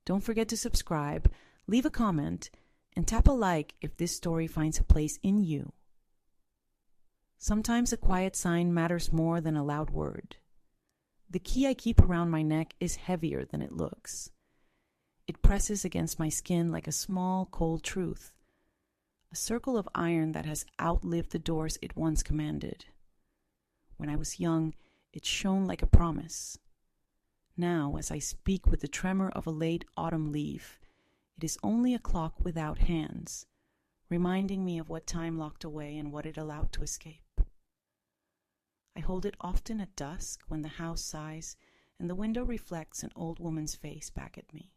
Don't forget to subscribe, leave a comment, and tap a like if this story finds a place in you. Sometimes a quiet sign matters more than a loud word. The key I keep around my neck is heavier than it looks. It presses against my skin like a small, cold truth, a circle of iron that has outlived the doors it once commanded. When I was young, it shone like a promise. Now, as I speak with the tremor of a late autumn leaf, it is only a clock without hands, reminding me of what time locked away and what it allowed to escape. I hold it often at dusk when the house sighs and the window reflects an old woman's face back at me.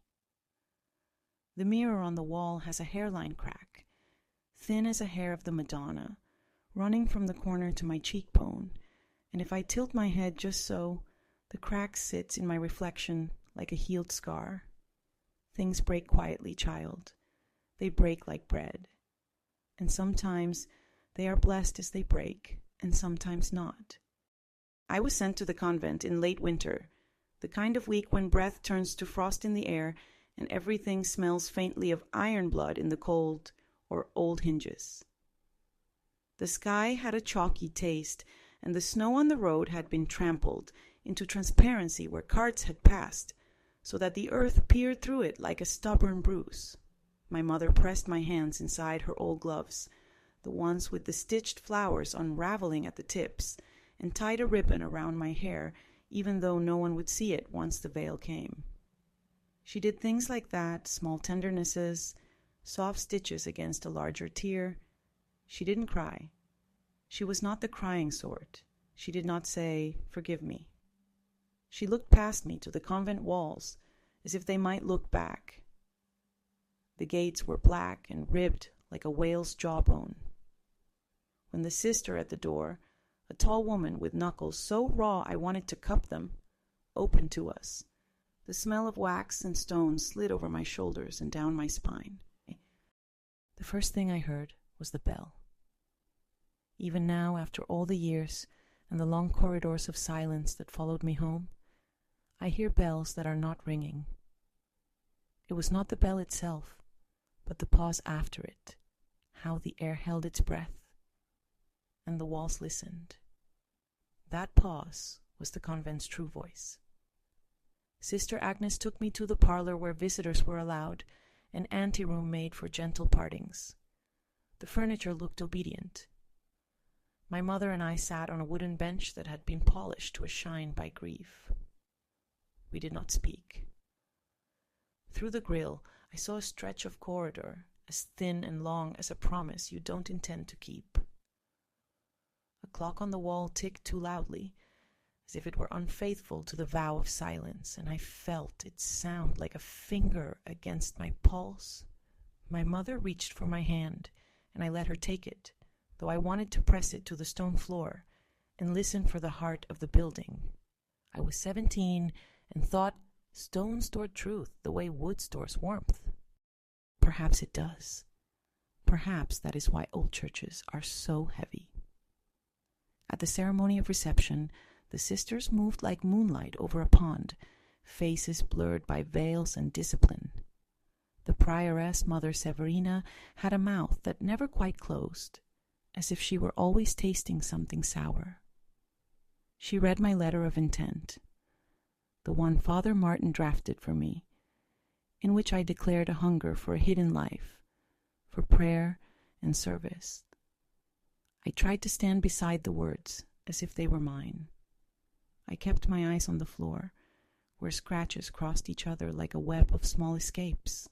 The mirror on the wall has a hairline crack, thin as a hair of the Madonna, running from the corner to my cheekbone, and if I tilt my head just so, the crack sits in my reflection like a healed scar. Things break quietly, child. They break like bread. And sometimes they are blessed as they break, and sometimes not. I was sent to the convent in late winter, the kind of week when breath turns to frost in the air and everything smells faintly of iron blood in the cold or old hinges. The sky had a chalky taste, and the snow on the road had been trampled into transparency where carts had passed, so that the earth peered through it like a stubborn bruise. My mother pressed my hands inside her old gloves, the ones with the stitched flowers unraveling at the tips, and tied a ribbon around my hair, even though no one would see it once the veil came. She did things like that, small tendernesses, soft stitches against a larger tear. She didn't cry. She was not the crying sort. She did not say, "Forgive me." She looked past me to the convent walls, as if they might look back. The gates were black and ribbed like a whale's jawbone. When the sister at the door, a tall woman with knuckles so raw I wanted to cup them, opened to us, the smell of wax and stones slid over my shoulders and down my spine. The first thing I heard was the bell. Even now, after all the years and the long corridors of silence that followed me home, I hear bells that are not ringing. It was not the bell itself, but the pause after it, how the air held its breath, and the walls listened. That pause was the convent's true voice. Sister Agnes took me to the parlor where visitors were allowed, an anteroom made for gentle partings. The furniture looked obedient. My mother and I sat on a wooden bench that had been polished to a shine by grief. We did not speak. Through the grill, I saw a stretch of corridor, as thin and long as a promise you don't intend to keep. A clock on the wall ticked too loudly, as if it were unfaithful to the vow of silence, and I felt its sound like a finger against my pulse. My mother reached for my hand, and I let her take it, though I wanted to press it to the stone floor and listen for the heart of the building. I was 17 and thought stone stored truth the way wood stores warmth. Perhaps it does. Perhaps that is why old churches are so heavy. At the ceremony of reception, the sisters moved like moonlight over a pond, faces blurred by veils and discipline. The prioress, Mother Severina, had a mouth that never quite closed, as if she were always tasting something sour. She read my letter of intent, the one Father Martin drafted for me, in which I declared a hunger for a hidden life, for prayer and service. I tried to stand beside the words, as if they were mine. I kept my eyes on the floor, where scratches crossed each other like a web of small escapes.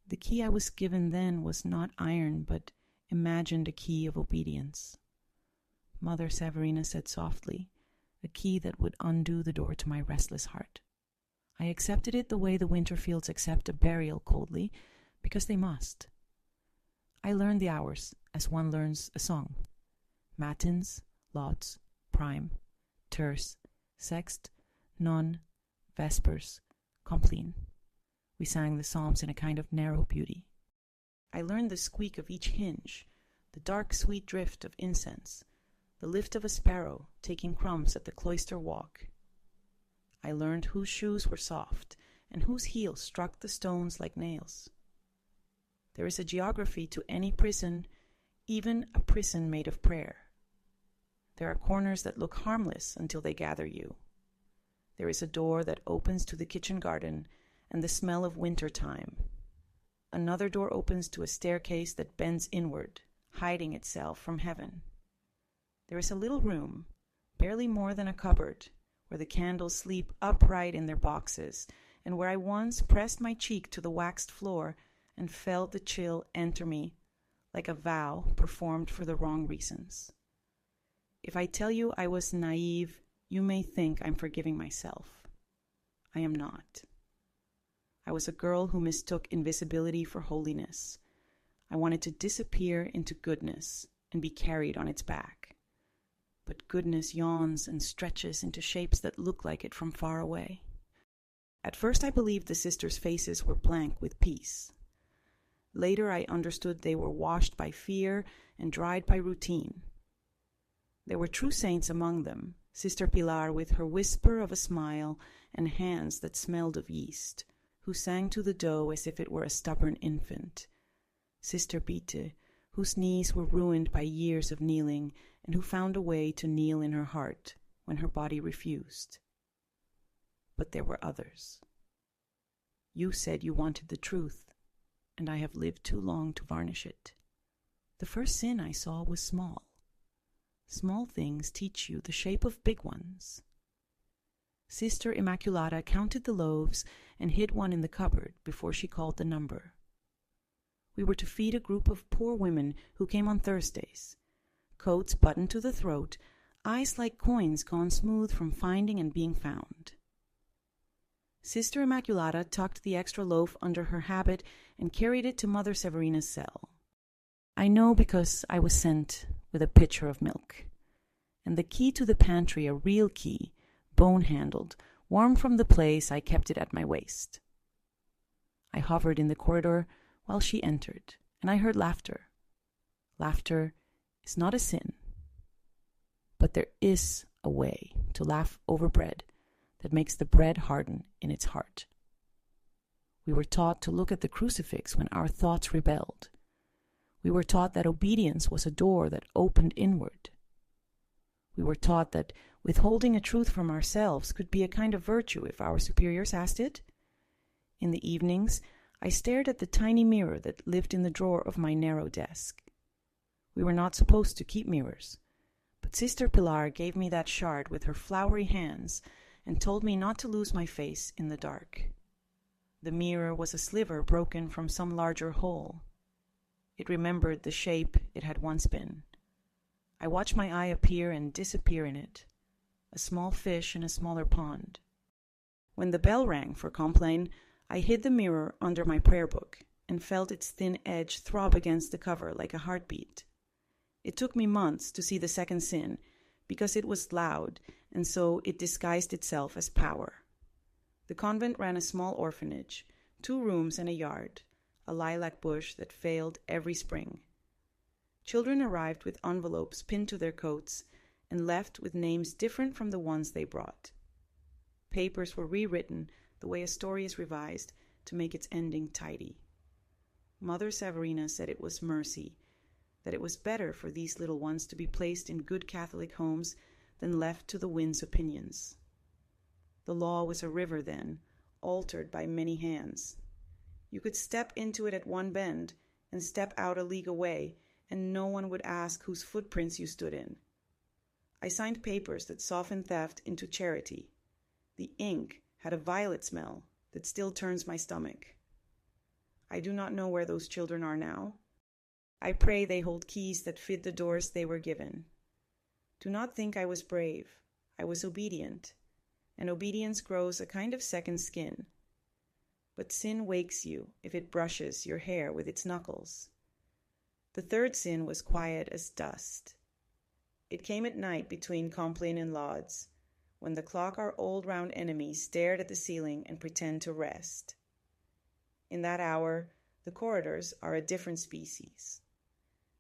The key I was given then was not iron, but imagined a key of obedience. Mother Severina said softly, a key that would undo the door to my restless heart. I accepted it the way the Winterfields accept a burial coldly, because they must. I learned the hours as one learns a song. Matins, lauds, prime, terce, sext, none, vespers, compline. We sang the psalms in a kind of narrow beauty. I learned the squeak of each hinge, the dark sweet drift of incense, the lift of a sparrow taking crumbs at the cloister walk. I learned whose shoes were soft and whose heels struck the stones like nails. There is a geography to any prison, even a prison made of prayer. There are corners that look harmless until they gather you. There is a door that opens to the kitchen garden and the smell of winter time. Another door opens to a staircase that bends inward, hiding itself from heaven. There is a little room, barely more than a cupboard, where the candles sleep upright in their boxes, and where I once pressed my cheek to the waxed floor and felt the chill enter me like a vow performed for the wrong reasons. If I tell you I was naive, you may think I'm forgiving myself. I am not. I was a girl who mistook invisibility for holiness. I wanted to disappear into goodness and be carried on its back. But goodness yawns and stretches into shapes that look like it from far away. At first I believed the sisters' faces were blank with peace. Later I understood they were washed by fear and dried by routine. There were true saints among them, Sister Pilar with her whisper of a smile and hands that smelled of yeast, who sang to the dough as if it were a stubborn infant. Sister Bitte, whose knees were ruined by years of kneeling and who found a way to kneel in her heart when her body refused. But there were others. You said you wanted the truth, and I have lived too long to varnish it. The first sin I saw was small. Small things teach you the shape of big ones. Sister Immaculata counted the loaves and hid one in the cupboard before she called the number. We were to feed a group of poor women who came on Thursdays, coats buttoned to the throat, eyes like coins gone smooth from finding and being found. Sister Immaculata tucked the extra loaf under her habit and carried it to Mother Severina's cell. I know because I was sent with a pitcher of milk, and the key to the pantry, a real key, bone-handled, warm from the place I kept it at my waist. I hovered in the corridor while she entered, and I heard laughter. Laughter is not a sin, but there is a way to laugh over bread that makes the bread harden in its heart. We were taught to look at the crucifix when our thoughts rebelled. We were taught that obedience was a door that opened inward. We were taught that withholding a truth from ourselves could be a kind of virtue if our superiors asked it. In the evenings, I stared at the tiny mirror that lived in the drawer of my narrow desk. We were not supposed to keep mirrors, but Sister Pilar gave me that shard with her flowery hands and told me not to lose my face in the dark. The mirror was a sliver broken from some larger whole. It remembered the shape it had once been. I watched my eye appear and disappear in it, a small fish in a smaller pond. When the bell rang for Compline, I hid the mirror under my prayer book and felt its thin edge throb against the cover like a heartbeat. It took me months to see the second sin, because it was loud, and so it disguised itself as power. The convent ran a small orphanage, 2 rooms and a yard, a lilac bush that failed every spring. Children arrived with envelopes pinned to their coats and left with names different from the ones they brought. Papers were rewritten the way a story is revised to make its ending tidy. Mother Severina said it was mercy, that it was better for these little ones to be placed in good Catholic homes than left to the wind's opinions. The law was a river then, altered by many hands. You could step into it at one bend and step out a league away, and no one would ask whose footprints you stood in. I signed papers that softened theft into charity. The ink had a violet smell that still turns my stomach. I do not know where those children are now. I pray they hold keys that fit the doors they were given. Do not think I was brave. I was obedient, and obedience grows a kind of second skin. But sin wakes you if it brushes your hair with its knuckles. The third sin was quiet as dust. It came at night between Compline and Lauds, when the clock our old round enemy stared at the ceiling and pretend to rest. In that hour, the corridors are a different species.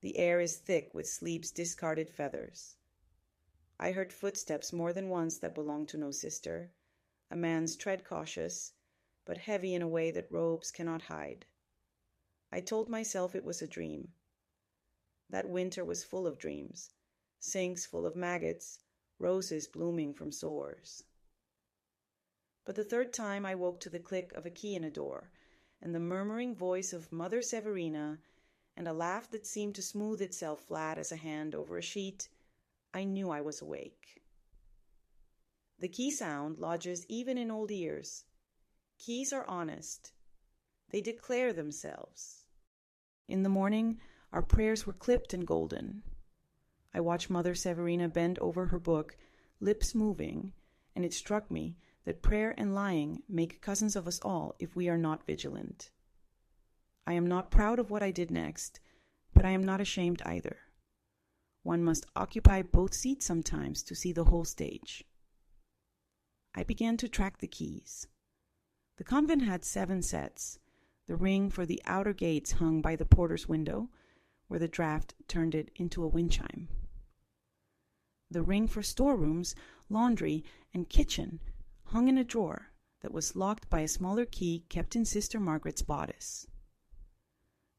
The air is thick with sleep's discarded feathers. I heard footsteps more than once that belonged to no sister, a man's tread cautious, but heavy in a way that robes cannot hide. I told myself it was a dream. That winter was full of dreams, sinks full of maggots, roses blooming from sores. But the third time I woke to the click of a key in a door, and the murmuring voice of Mother Severina, and a laugh that seemed to smooth itself flat as a hand over a sheet, I knew I was awake. The key sound lodges even in old ears. Keys are honest. They declare themselves. In the morning, our prayers were clipped and golden. I watched Mother Severina bend over her book, lips moving, and it struck me that prayer and lying make cousins of us all if we are not vigilant. I am not proud of what I did next, but I am not ashamed either. One must occupy both seats sometimes to see the whole stage. I began to track the keys. The convent had 7 sets, the ring for the outer gates hung by the porter's window, where the draft turned it into a wind chime. The ring for storerooms, laundry, and kitchen hung in a drawer that was locked by a smaller key kept in Sister Margaret's bodice.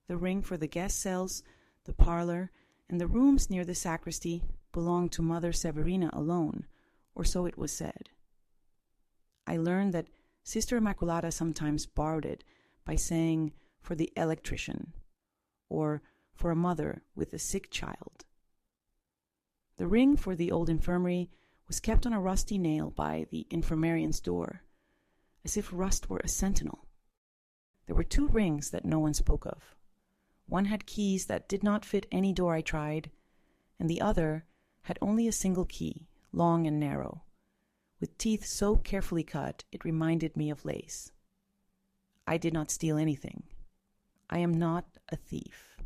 The ring for the guest cells, the parlor, and the rooms near the sacristy belonged to Mother Severina alone, or so it was said. I learned that Sister Immaculata sometimes borrowed it by saying, for the electrician, or for a mother with a sick child. The ring for the old infirmary was kept on a rusty nail by the infirmarian's door, as if rust were a sentinel. There were 2 rings that no one spoke of. One had keys that did not fit any door I tried, and the other had only a single key, long and narrow, with teeth so carefully cut it reminded me of lace. I did not steal anything. I am not a thief.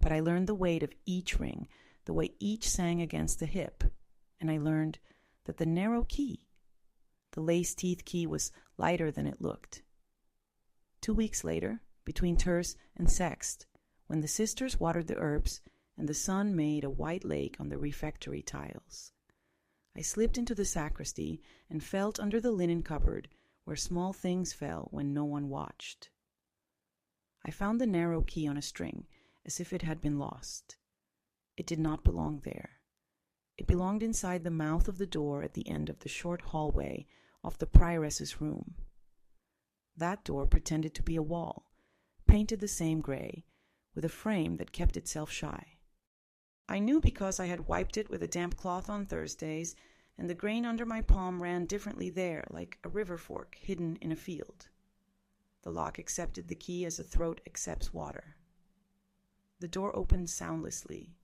But I learned the weight of each ring, the way each sang against the hip, and I learned that the narrow key, the lace teeth key, was lighter than it looked. 2 weeks later, between terce and sext, when the sisters watered the herbs and the sun made a white lake on the refectory tiles, I slipped into the sacristy and felt under the linen cupboard where small things fell when no one watched. I found the narrow key on a string, as if it had been lost. It did not belong there. It belonged inside the mouth of the door at the end of the short hallway off the prioress's room. That door pretended to be a wall, painted the same gray, with a frame that kept itself shy. I knew because I had wiped it with a damp cloth on Thursdays, and the grain under my palm ran differently there, like a river fork hidden in a field. The lock accepted the key as a throat accepts water. The door opened soundlessly.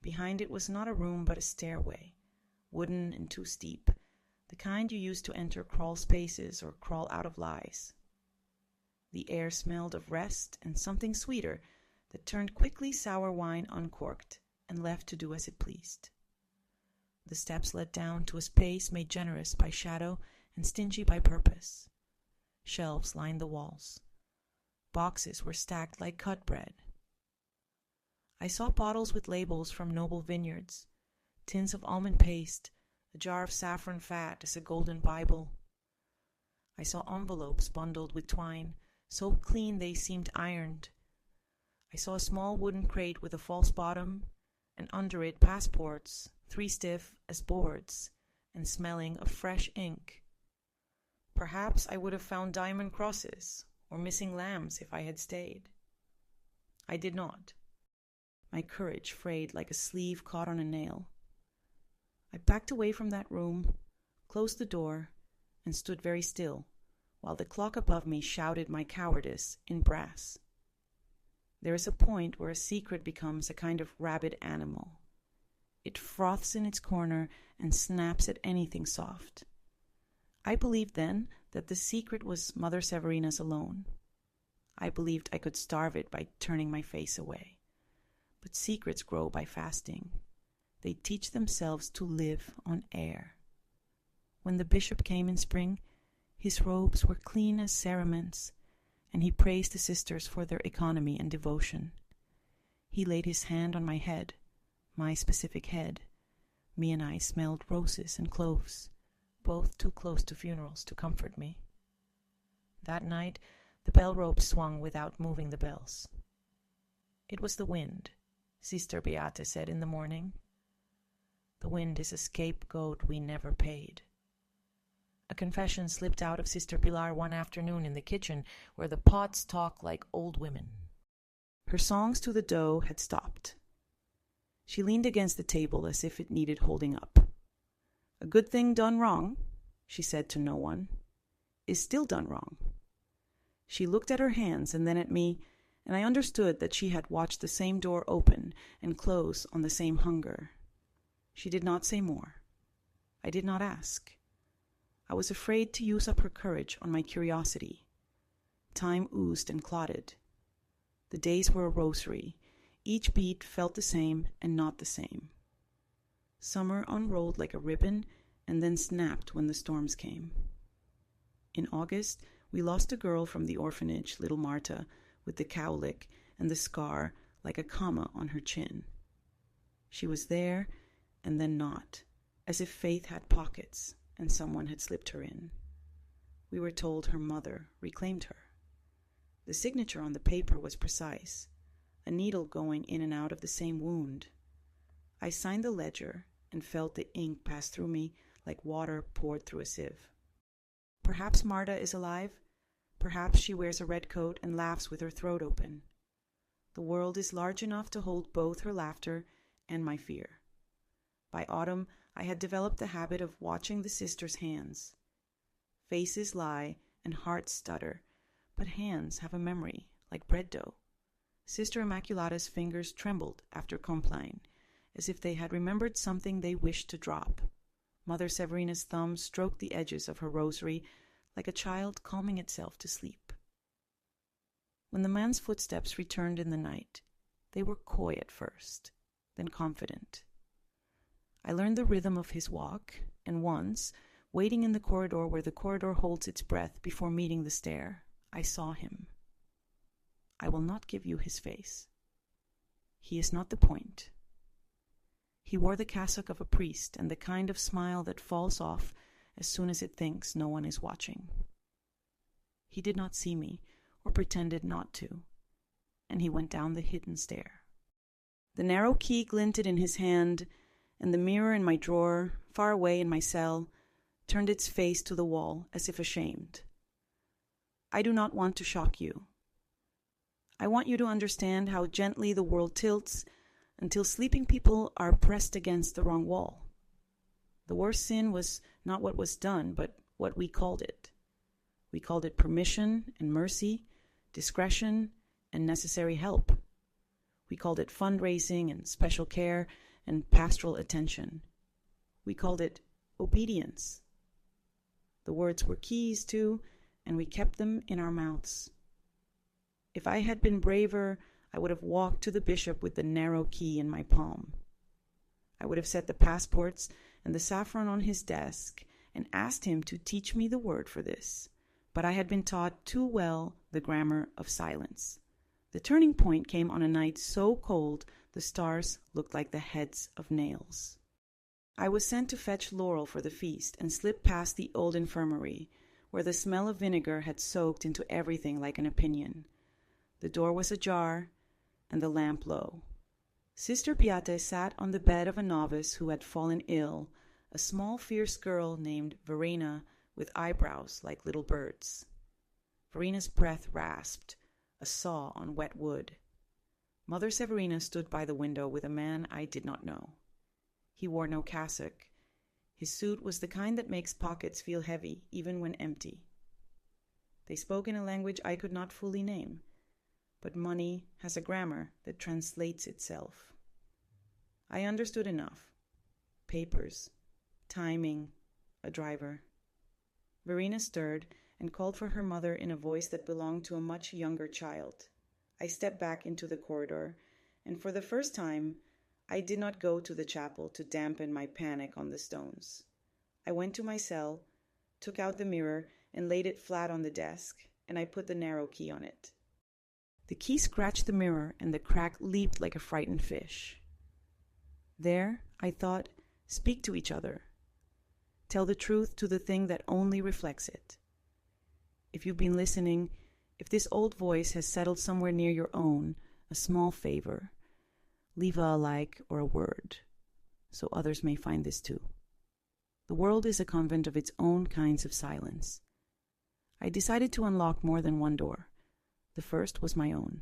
Behind it was not a room but a stairway, wooden and too steep, the kind you use to enter crawl spaces or crawl out of lies. The air smelled of rest and something sweeter that turned quickly sour wine uncorked and left to do as it pleased. The steps led down to a space made generous by shadow and stingy by purpose. Shelves lined the walls. Boxes were stacked like cut bread. I saw bottles with labels from noble vineyards, tins of almond paste, a jar of saffron fat as a golden Bible. I saw envelopes bundled with twine, so clean they seemed ironed. I saw a small wooden crate with a false bottom, and under it passports, 3 stiff as boards, and smelling of fresh ink. Perhaps I would have found diamond crosses or missing lambs if I had stayed. I did not. My courage frayed like a sleeve caught on a nail. I backed away from that room, closed the door, and stood very still, while the clock above me shouted my cowardice in brass. There is a point where a secret becomes a kind of rabid animal. It froths in its corner and snaps at anything soft. I believed then that the secret was Mother Severina's alone. I believed I could starve it by turning my face away. But secrets grow by fasting. They teach themselves to live on air. When the bishop came in spring, his robes were clean as cerements, and he praised the sisters for their economy and devotion. He laid his hand on my head, my specific head. Me and I smelled roses and cloves, both too close to funerals to comfort me. That night, the bell rope swung without moving the bells. It was the wind, Sister Beate said in the morning. The wind is a scapegoat we never paid. A confession slipped out of Sister Pilar one afternoon in the kitchen where the pots talk like old women. Her songs to the dough had stopped. She leaned against the table as if it needed holding up. A good thing done wrong, she said to no one, is still done wrong. She looked at her hands and then at me, and I understood that she had watched the same door open and close on the same hunger. She did not say more. I did not ask. I was afraid to use up her courage on my curiosity. Time oozed and clotted. The days were a rosary. Each beat felt the same and not the same. Summer unrolled like a ribbon and then snapped when the storms came. In August, we lost a girl from the orphanage, little Marta, with the cowlick and the scar like a comma on her chin. She was there and then not, as if faith had pockets and someone had slipped her in. We were told her mother reclaimed her. The signature on the paper was precise, a needle going in and out of the same wound. I signed the ledger and felt the ink pass through me like water poured through a sieve. Perhaps Marta is alive. Perhaps she wears a red coat and laughs with her throat open. The world is large enough to hold both her laughter and my fear. By autumn, I had developed the habit of watching the sisters' hands. Faces lie and hearts stutter, but hands have a memory, like bread dough. Sister Immaculata's fingers trembled after Compline, as if they had remembered something they wished to drop. Mother Severina's thumb stroked the edges of her rosary like a child calming itself to sleep. When the man's footsteps returned in the night, they were coy at first, then confident. I learned the rhythm of his walk, and once, waiting in the corridor where the corridor holds its breath before meeting the stair, I saw him. I will not give you his face. He is not the point. He wore the cassock of a priest and the kind of smile that falls off as soon as it thinks no one is watching. He did not see me, or pretended not to, and he went down the hidden stair. The narrow key glinted in his hand, and the mirror in my drawer, far away in my cell, turned its face to the wall as if ashamed. I do not want to shock you. I want you to understand how gently the world tilts until sleeping people are pressed against the wrong wall. The worst sin was not what was done, but what we called it. We called it permission and mercy, discretion and necessary help. We called it fundraising and special care and pastoral attention. We called it obedience. The words were keys too, and we kept them in our mouths. If I had been braver, I would have walked to the bishop with the narrow key in my palm. I would have set the passports and the saffron on his desk and asked him to teach me the word for this, but I had been taught too well the grammar of silence. The turning point came on a night so cold the stars looked like the heads of nails. I was sent to fetch Laurel for the feast and slipped past the old infirmary, where the smell of vinegar had soaked into everything like an opinion. The door was ajar and the lamp low. Sister Beate sat on the bed of a novice who had fallen ill, a small fierce girl named Verena with eyebrows like little birds. Verena's breath rasped, a saw on wet wood. Mother Severina stood by the window with a man I did not know. He wore no cassock. His suit was the kind that makes pockets feel heavy, even when empty. They spoke in a language I could not fully name, but money has a grammar that translates itself. I understood enough. Papers, timing, a driver. Verena stirred and called for her mother in a voice that belonged to a much younger child. I stepped back into the corridor, and for the first time, I did not go to the chapel to dampen my panic on the stones. I went to my cell, took out the mirror, and laid it flat on the desk, and I put the narrow key on it. The key scratched the mirror, and the crack leaped like a frightened fish. There, I thought, speak to each other. Tell the truth to the thing that only reflects it. if you've been listening, if this old voice has settled somewhere near your own, a small favor, leave a like or a word, so others may find this too. The world is a convent of its own kinds of silence. I decided to unlock more than one door. The first was my own.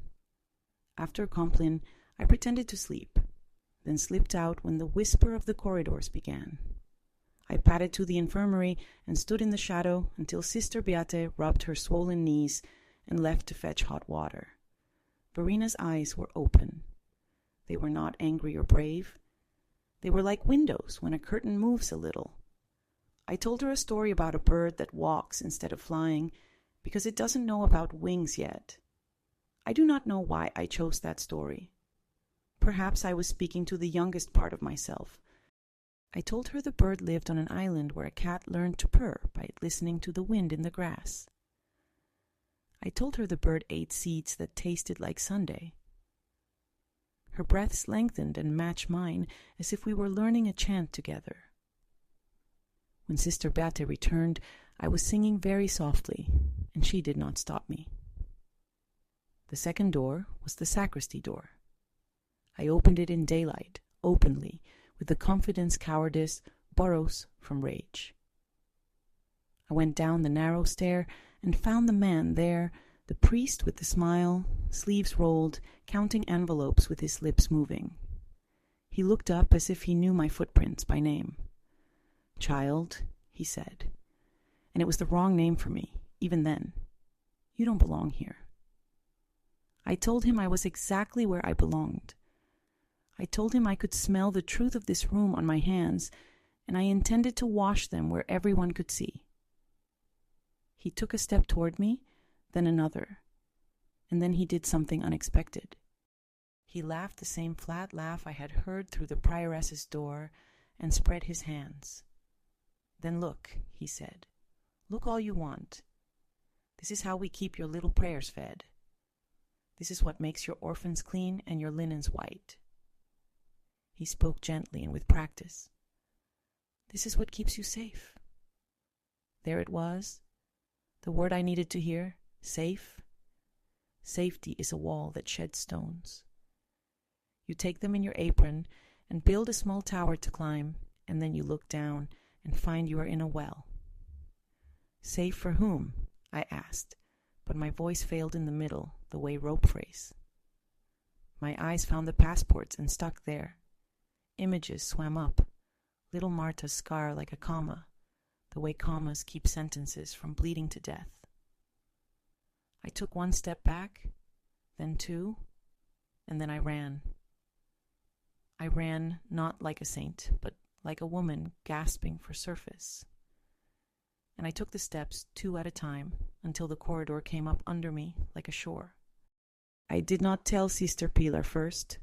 After Compline, I pretended to sleep, then slipped out when the whisper of the corridors began. I padded to the infirmary and stood in the shadow until Sister Beate rubbed her swollen knees and left to fetch hot water. Verina's eyes were open. They were not angry or brave. They were like windows when a curtain moves a little. I told her a story about a bird that walks instead of flying because it doesn't know about wings yet. I do not know why I chose that story. Perhaps I was speaking to the youngest part of myself. I told her the bird lived on an island where a cat learned to purr by listening to the wind in the grass. I told her the bird ate seeds that tasted like sundae. Her breaths lengthened and matched mine as if we were learning a chant together. When Sister Beate returned, I was singing very softly, and she did not stop me. The second door was the sacristy door. I opened it in daylight, openly, with the confidence cowardice borrows from rage. I went down the narrow stair and found the man there, the priest with the smile, sleeves rolled, counting envelopes with his lips moving. He looked up as if he knew my footprints by name. "Child," he said, and it was the wrong name for me, even then. "You don't belong here." I told him I was exactly where I belonged. I told him I could smell the truth of this room on my hands, and I intended to wash them where everyone could see. He took a step toward me, then another, and then he did something unexpected. He laughed the same flat laugh I had heard through the prioress's door and spread his hands. "Then look," he said. "Look all you want. This is how we keep your little prayers fed. This is what makes your orphans clean and your linens white." He spoke gently and with practice. "This is what keeps you safe." There it was, the word I needed to hear, safe. Safety is a wall that sheds stones. You take them in your apron and build a small tower to climb, and then you look down and find you are in a well. "Safe for whom?" I asked, but my voice failed in the middle, the way rope phrase. My eyes found the passports and stuck there. Images swam up, little Marta's scar like a comma, the way commas keep sentences from bleeding to death. I took one step back, then two, and then I ran. I ran not like a saint, but like a woman gasping for surface. And I took the steps 2 at a time until the corridor came up under me like a shore. I did not tell Sister Pilar first,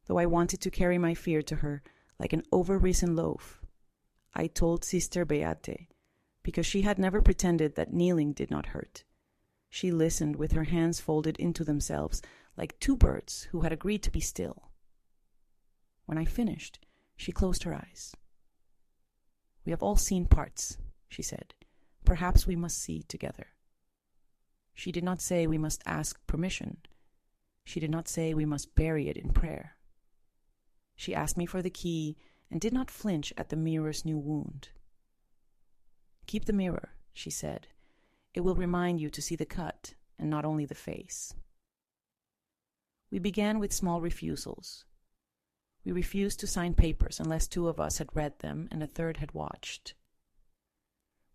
though I wanted to carry my fear to her like an over-risen loaf. I told Sister Beate, because she had never pretended that kneeling did not hurt. She listened with her hands folded into themselves, like 2 birds who had agreed to be still. When I finished, she closed her eyes. "We have all seen parts," she said. "Perhaps we must see together." She did not say we must ask permission. She did not say we must bury it in prayer. She asked me for the key and did not flinch at the mirror's new wound. "Keep the mirror," she said. "It will remind you to see the cut and not only the face." We began with small refusals. We refused to sign papers unless 2 of us had read them and a third had watched.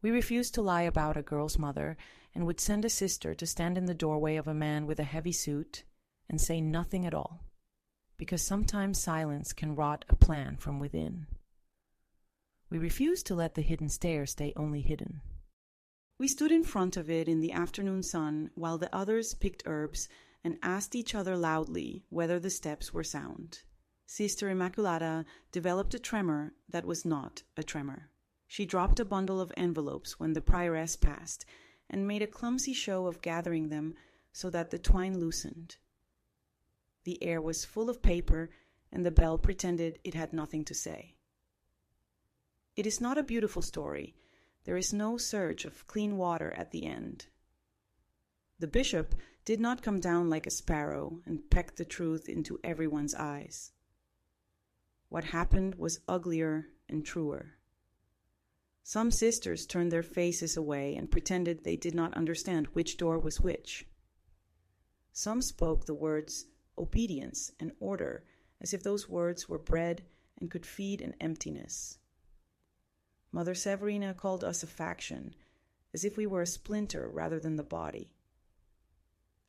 We refused to lie about a girl's mother and would send a sister to stand in the doorway of a man with a heavy suit and say nothing at all, because sometimes silence can rot a plan from within. We refused to let the hidden stair stay only hidden. We stood in front of it in the afternoon sun while the others picked herbs and asked each other loudly whether the steps were sound. Sister Immaculata developed a tremor that was not a tremor. She dropped a bundle of envelopes when the prioress passed and made a clumsy show of gathering them so that the twine loosened. The air was full of paper, and the bell pretended it had nothing to say. It is not a beautiful story. There is no surge of clean water at the end. The bishop did not come down like a sparrow and peck the truth into everyone's eyes. What happened was uglier and truer. Some sisters turned their faces away and pretended they did not understand which door was which. Some spoke the words obedience and order as if those words were bread and could feed an emptiness. Mother Severina called us a faction, as if we were a splinter rather than the body.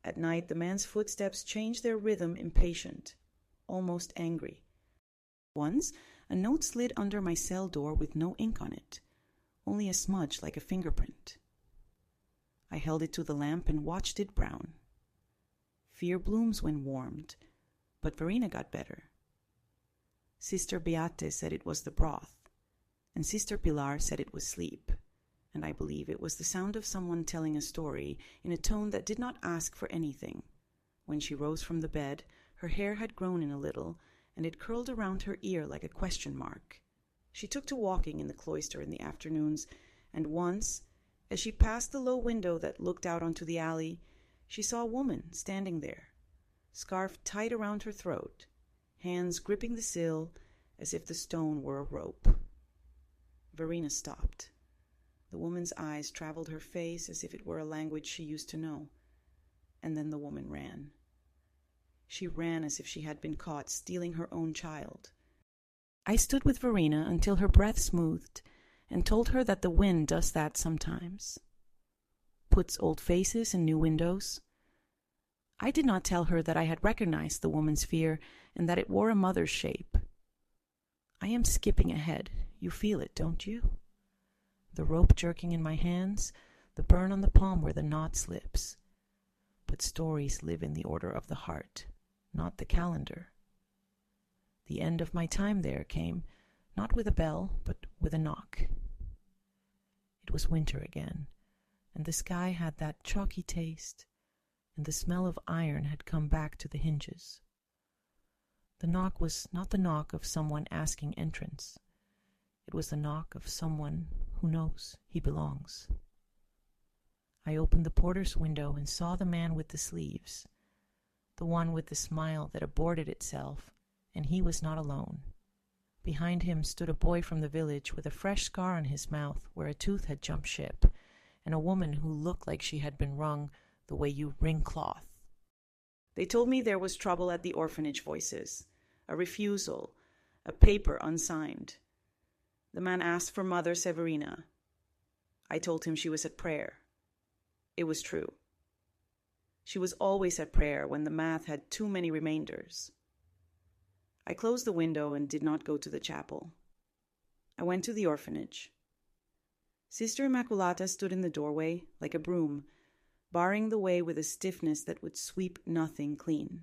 At night, the man's footsteps changed their rhythm, impatient, almost angry. Once, a note slid under my cell door with no ink on it, only a smudge like a fingerprint. I held it to the lamp and watched it brown. Fear blooms when warmed, but Verena got better. Sister Beate said it was the broth, and Sister Pilar said it was sleep, and I believe it was the sound of someone telling a story in a tone that did not ask for anything. When she rose from the bed, her hair had grown in a little, and it curled around her ear like a question mark. She took to walking in the cloister in the afternoons, and once, as she passed the low window that looked out onto the alley, she saw a woman standing there, scarf tight around her throat, hands gripping the sill as if the stone were a rope. Verena stopped. The woman's eyes traveled her face as if it were a language she used to know, and then the woman ran. She ran as if she had been caught stealing her own child. I stood with Verena until her breath smoothed and told her that the wind does that sometimes. Puts old faces in new windows. I did not tell her that I had recognized the woman's fear and that it wore a mother's shape. I am skipping ahead. You feel it, don't you? The rope jerking in my hands, the burn on the palm where the knot slips. But stories live in the order of the heart, not the calendar. The end of my time there came, not with a bell, but with a knock. It was winter again, and the sky had that chalky taste, and the smell of iron had come back to the hinges. The knock was not the knock of someone asking entrance. It was the knock of someone who knows he belongs. I opened the porter's window and saw the man with the sleeves, the one with the smile that aborted itself, and he was not alone. Behind him stood a boy from the village with a fresh scar on his mouth where a tooth had jumped ship, and a woman who looked like she had been wrung the way you wring cloth. They told me there was trouble at the orphanage voices, a refusal, a paper unsigned. The man asked for Mother Severina. I told him she was at prayer. It was true. She was always at prayer when the math had too many remainders. I closed the window and did not go to the chapel. I went to the orphanage. Sister Immaculata stood in the doorway like a broom, barring the way with a stiffness that would sweep nothing clean.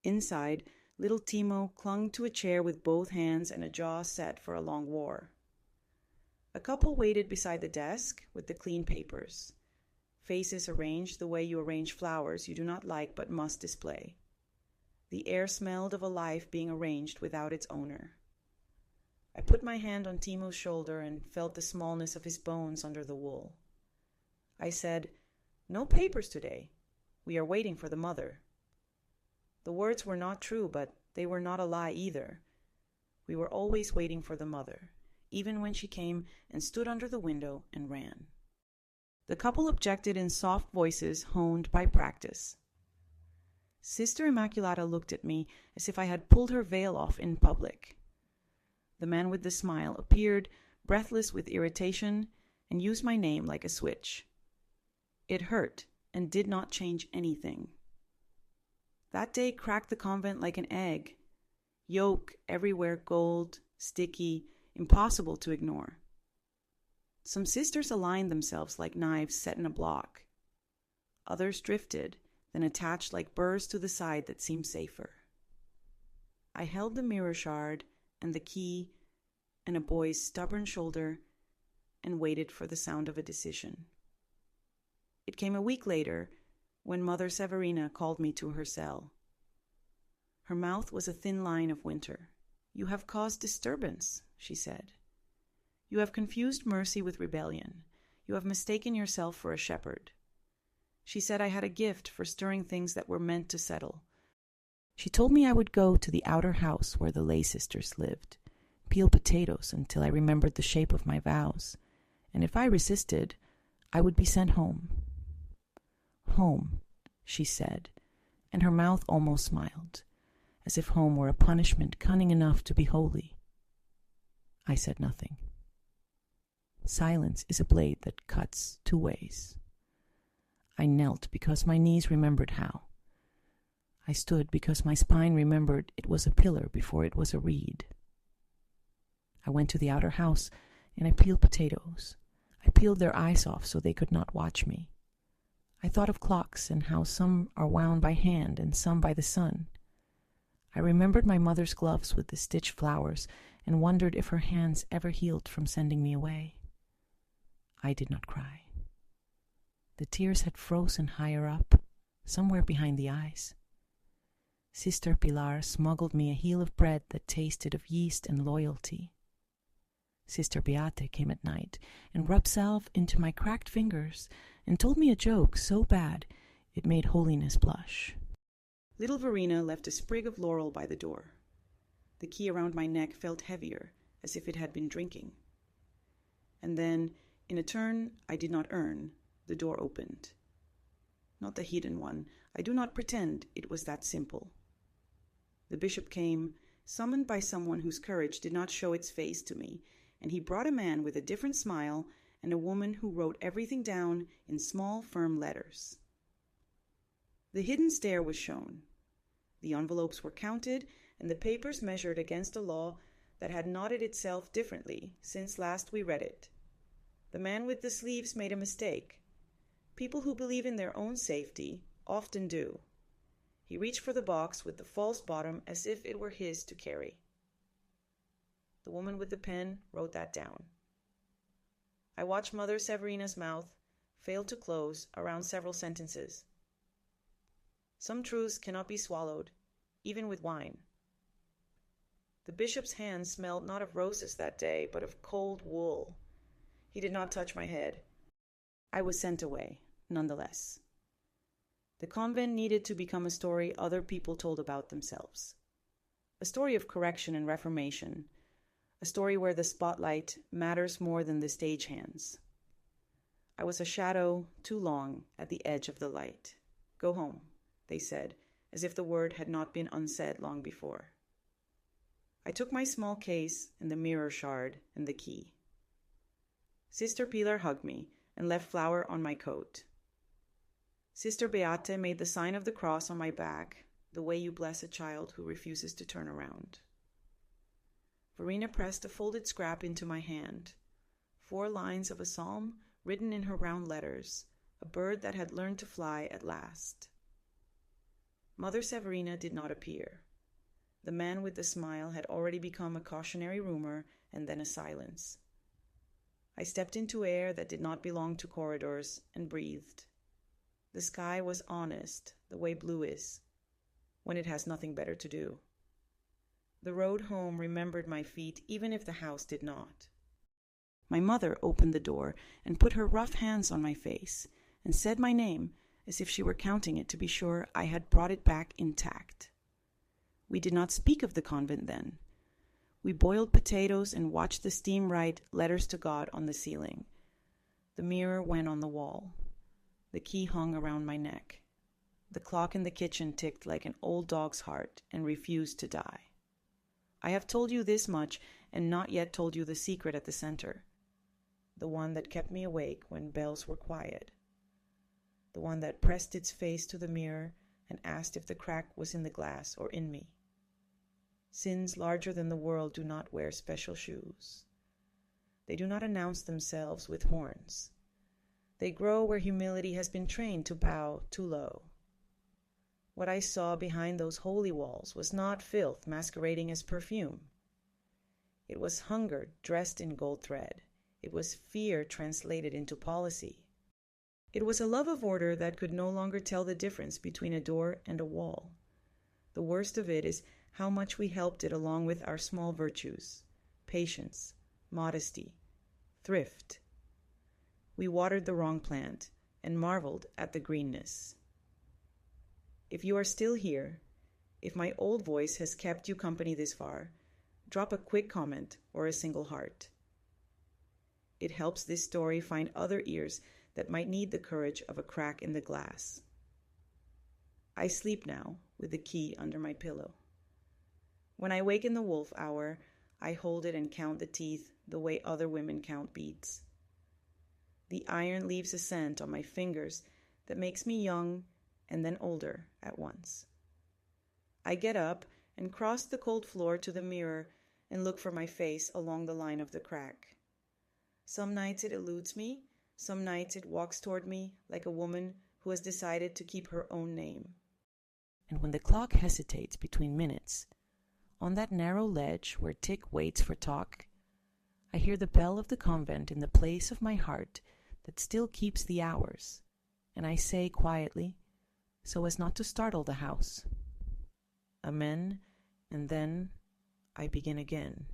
Inside, little Timo clung to a chair with both hands and a jaw set for a long war. A couple waited beside the desk with the clean papers, faces arranged the way you arrange flowers you do not like but must display. The air smelled of a life being arranged without its owner. I put my hand on Timo's shoulder and felt the smallness of his bones under the wool. I said, "No papers today. We are waiting for the mother." The words were not true, but they were not a lie either. We were always waiting for the mother, even when she came and stood under the window and ran. The couple objected in soft voices honed by practice. Sister Immaculata looked at me as if I had pulled her veil off in public. The man with the smile appeared, breathless with irritation, and used my name like a switch. It hurt and did not change anything. That day cracked the convent like an egg. Yolk everywhere, gold, sticky, impossible to ignore. Some sisters aligned themselves like knives set in a block. Others drifted, then attached like burrs to the side that seemed safer. I held the mirror shard and the key and a boy's stubborn shoulder and waited for the sound of a decision. It came a week later when Mother Severina called me to her cell. Her mouth was a thin line of winter. "You have caused disturbance," she said. "You have confused mercy with rebellion. You have mistaken yourself for a shepherd. She said I had a gift for stirring things that were meant to settle. She told me I would go to the outer house where the lay sisters lived, peel potatoes until I remembered the shape of my vows, and if I resisted, I would be sent home. Home, she said, and her mouth almost smiled, as if home were a punishment cunning enough to be holy. I said nothing. Silence is a blade that cuts two ways. I knelt because my knees remembered how. I stood because my spine remembered it was a pillar before it was a reed. I went to the outer house and I peeled potatoes. I peeled their eyes off so they could not watch me. I thought of clocks and how some are wound by hand and some by the sun. I remembered my mother's gloves with the stitched flowers and wondered if her hands ever healed from sending me away. I did not cry. The tears had frozen higher up, somewhere behind the eyes. Sister Pilar smuggled me a heel of bread that tasted of yeast and loyalty. Sister Beate came at night and rubbed salve into my cracked fingers and told me a joke so bad it made holiness blush. Little Verena left a sprig of laurel by the door. The key around my neck felt heavier, as if it had been drinking. And then, in a turn I did not earn, the door opened. Not the hidden one. I do not pretend it was that simple. The bishop came, summoned by someone whose courage did not show its face to me, and he brought a man with a different smile and a woman who wrote everything down in small, firm letters. The hidden stair was shown. The envelopes were counted, and the papers measured against a law that had knotted itself differently since last we read it. The man with the sleeves made a mistake. People who believe in their own safety often do. He reached for the box with the false bottom as if it were his to carry. The woman with the pen wrote that down. I watched Mother Severina's mouth fail to close around several sentences. Some truths cannot be swallowed, even with wine. The bishop's hand smelled not of roses that day, but of cold wool. He did not touch my head. I was sent away, nonetheless. The convent needed to become a story other people told about themselves. A story of correction and reformation. A story where the spotlight matters more than the stagehands. I was a shadow too long at the edge of the light. Go home, they said, as if the word had not been unsaid long before. I took my small case and the mirror shard and the key. Sister Pilar hugged me and left flour on my coat. Sister Beate made the sign of the cross on my back, the way you bless a child who refuses to turn around. Verena pressed a folded scrap into my hand. 4 lines of a psalm written in her round letters, a bird that had learned to fly at last. Mother Severina did not appear. The man with the smile had already become a cautionary rumor and then a silence. I stepped into air that did not belong to corridors and breathed. The sky was honest, the way blue is, when it has nothing better to do. The road home remembered my feet, even if the house did not. My mother opened the door and put her rough hands on my face and said my name as if she were counting it to be sure I had brought it back intact. We did not speak of the convent then. We boiled potatoes and watched the steam write letters to God on the ceiling. The mirror went on the wall. The key hung around my neck. The clock in the kitchen ticked like an old dog's heart and refused to die. I have told you this much and not yet told you the secret at the center. The one that kept me awake when bells were quiet. The one that pressed its face to the mirror and asked if the crack was in the glass or in me. Sins larger than the world do not wear special shoes. They do not announce themselves with horns. They grow where humility has been trained to bow too low. What I saw behind those holy walls was not filth masquerading as perfume. It was hunger dressed in gold thread. It was fear translated into policy. It was a love of order that could no longer tell the difference between a door and a wall. The worst of it is how much we helped it along with our small virtues, patience, modesty, thrift. We watered the wrong plant, and marveled at the greenness. If you are still here, if my old voice has kept you company this far, drop a quick comment or a single heart. It helps this story find other ears that might need the courage of a crack in the glass. I sleep now with the key under my pillow. When I wake in the wolf hour, I hold it and count the teeth the way other women count beads. The iron leaves a scent on my fingers that makes me young and then older at once. I get up and cross the cold floor to the mirror and look for my face along the line of the crack. Some nights it eludes me, some nights it walks toward me like a woman who has decided to keep her own name. And when the clock hesitates between minutes, on that narrow ledge where tick waits for talk, I hear the bell of the convent in the place of my heart that still keeps the hours, and I say quietly, so as not to startle the house, Amen, and then I begin again,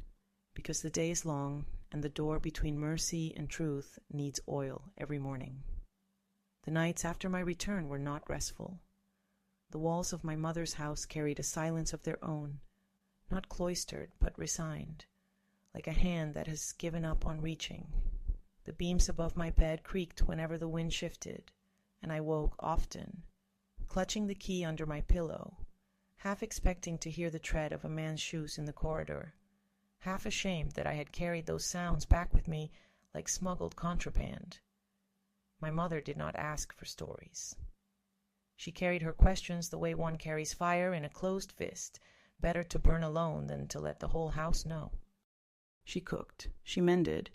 because the day is long and the door between mercy and truth needs oil every morning. The nights after my return were not restful. The walls of my mother's house carried a silence of their own, not cloistered but resigned, like a hand that has given up on reaching. The beams above my bed creaked whenever the wind shifted, and I woke often, clutching the key under my pillow, half expecting to hear the tread of a man's shoes in the corridor, half ashamed that I had carried those sounds back with me like smuggled contraband. My mother did not ask for stories. She carried her questions the way one carries fire in a closed fist, better to burn alone than to let the whole house know. She cooked, she mended,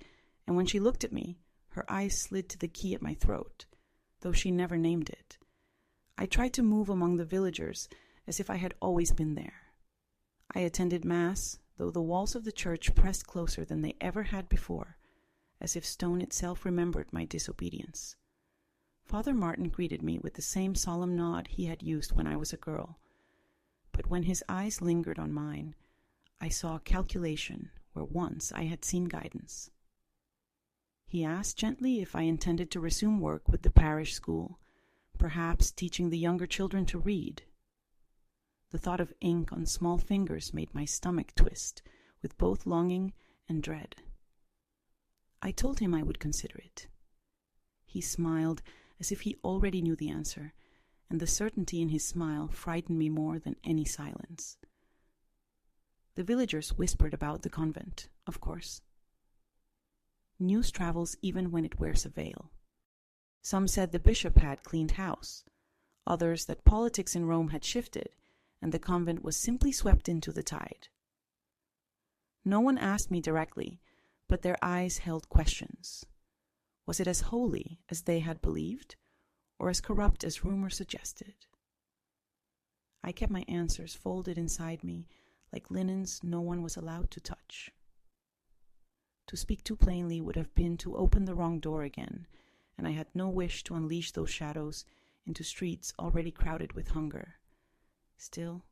and when she looked at me, her eyes slid to the key at my throat, though she never named it. I tried to move among the villagers as if I had always been there. I attended Mass, though the walls of the church pressed closer than they ever had before, as if stone itself remembered my disobedience. Father Martin greeted me with the same solemn nod he had used when I was a girl, but when his eyes lingered on mine, I saw calculation where once I had seen guidance. He asked gently if I intended to resume work with the parish school, perhaps teaching the younger children to read. The thought of ink on small fingers made my stomach twist with both longing and dread. I told him I would consider it. He smiled as if he already knew the answer, and the certainty in his smile frightened me more than any silence. The villagers whispered about the convent, of course. News travels even when it wears a veil. Some said the bishop had cleaned house, others that politics in Rome had shifted, and the convent was simply swept into the tide. No one asked me directly, but their eyes held questions. Was it as holy as they had believed, or as corrupt as rumor suggested? I kept my answers folded inside me like linens no one was allowed to touch. To speak too plainly would have been to open the wrong door again, and I had no wish to unleash those shadows into streets already crowded with hunger. Still,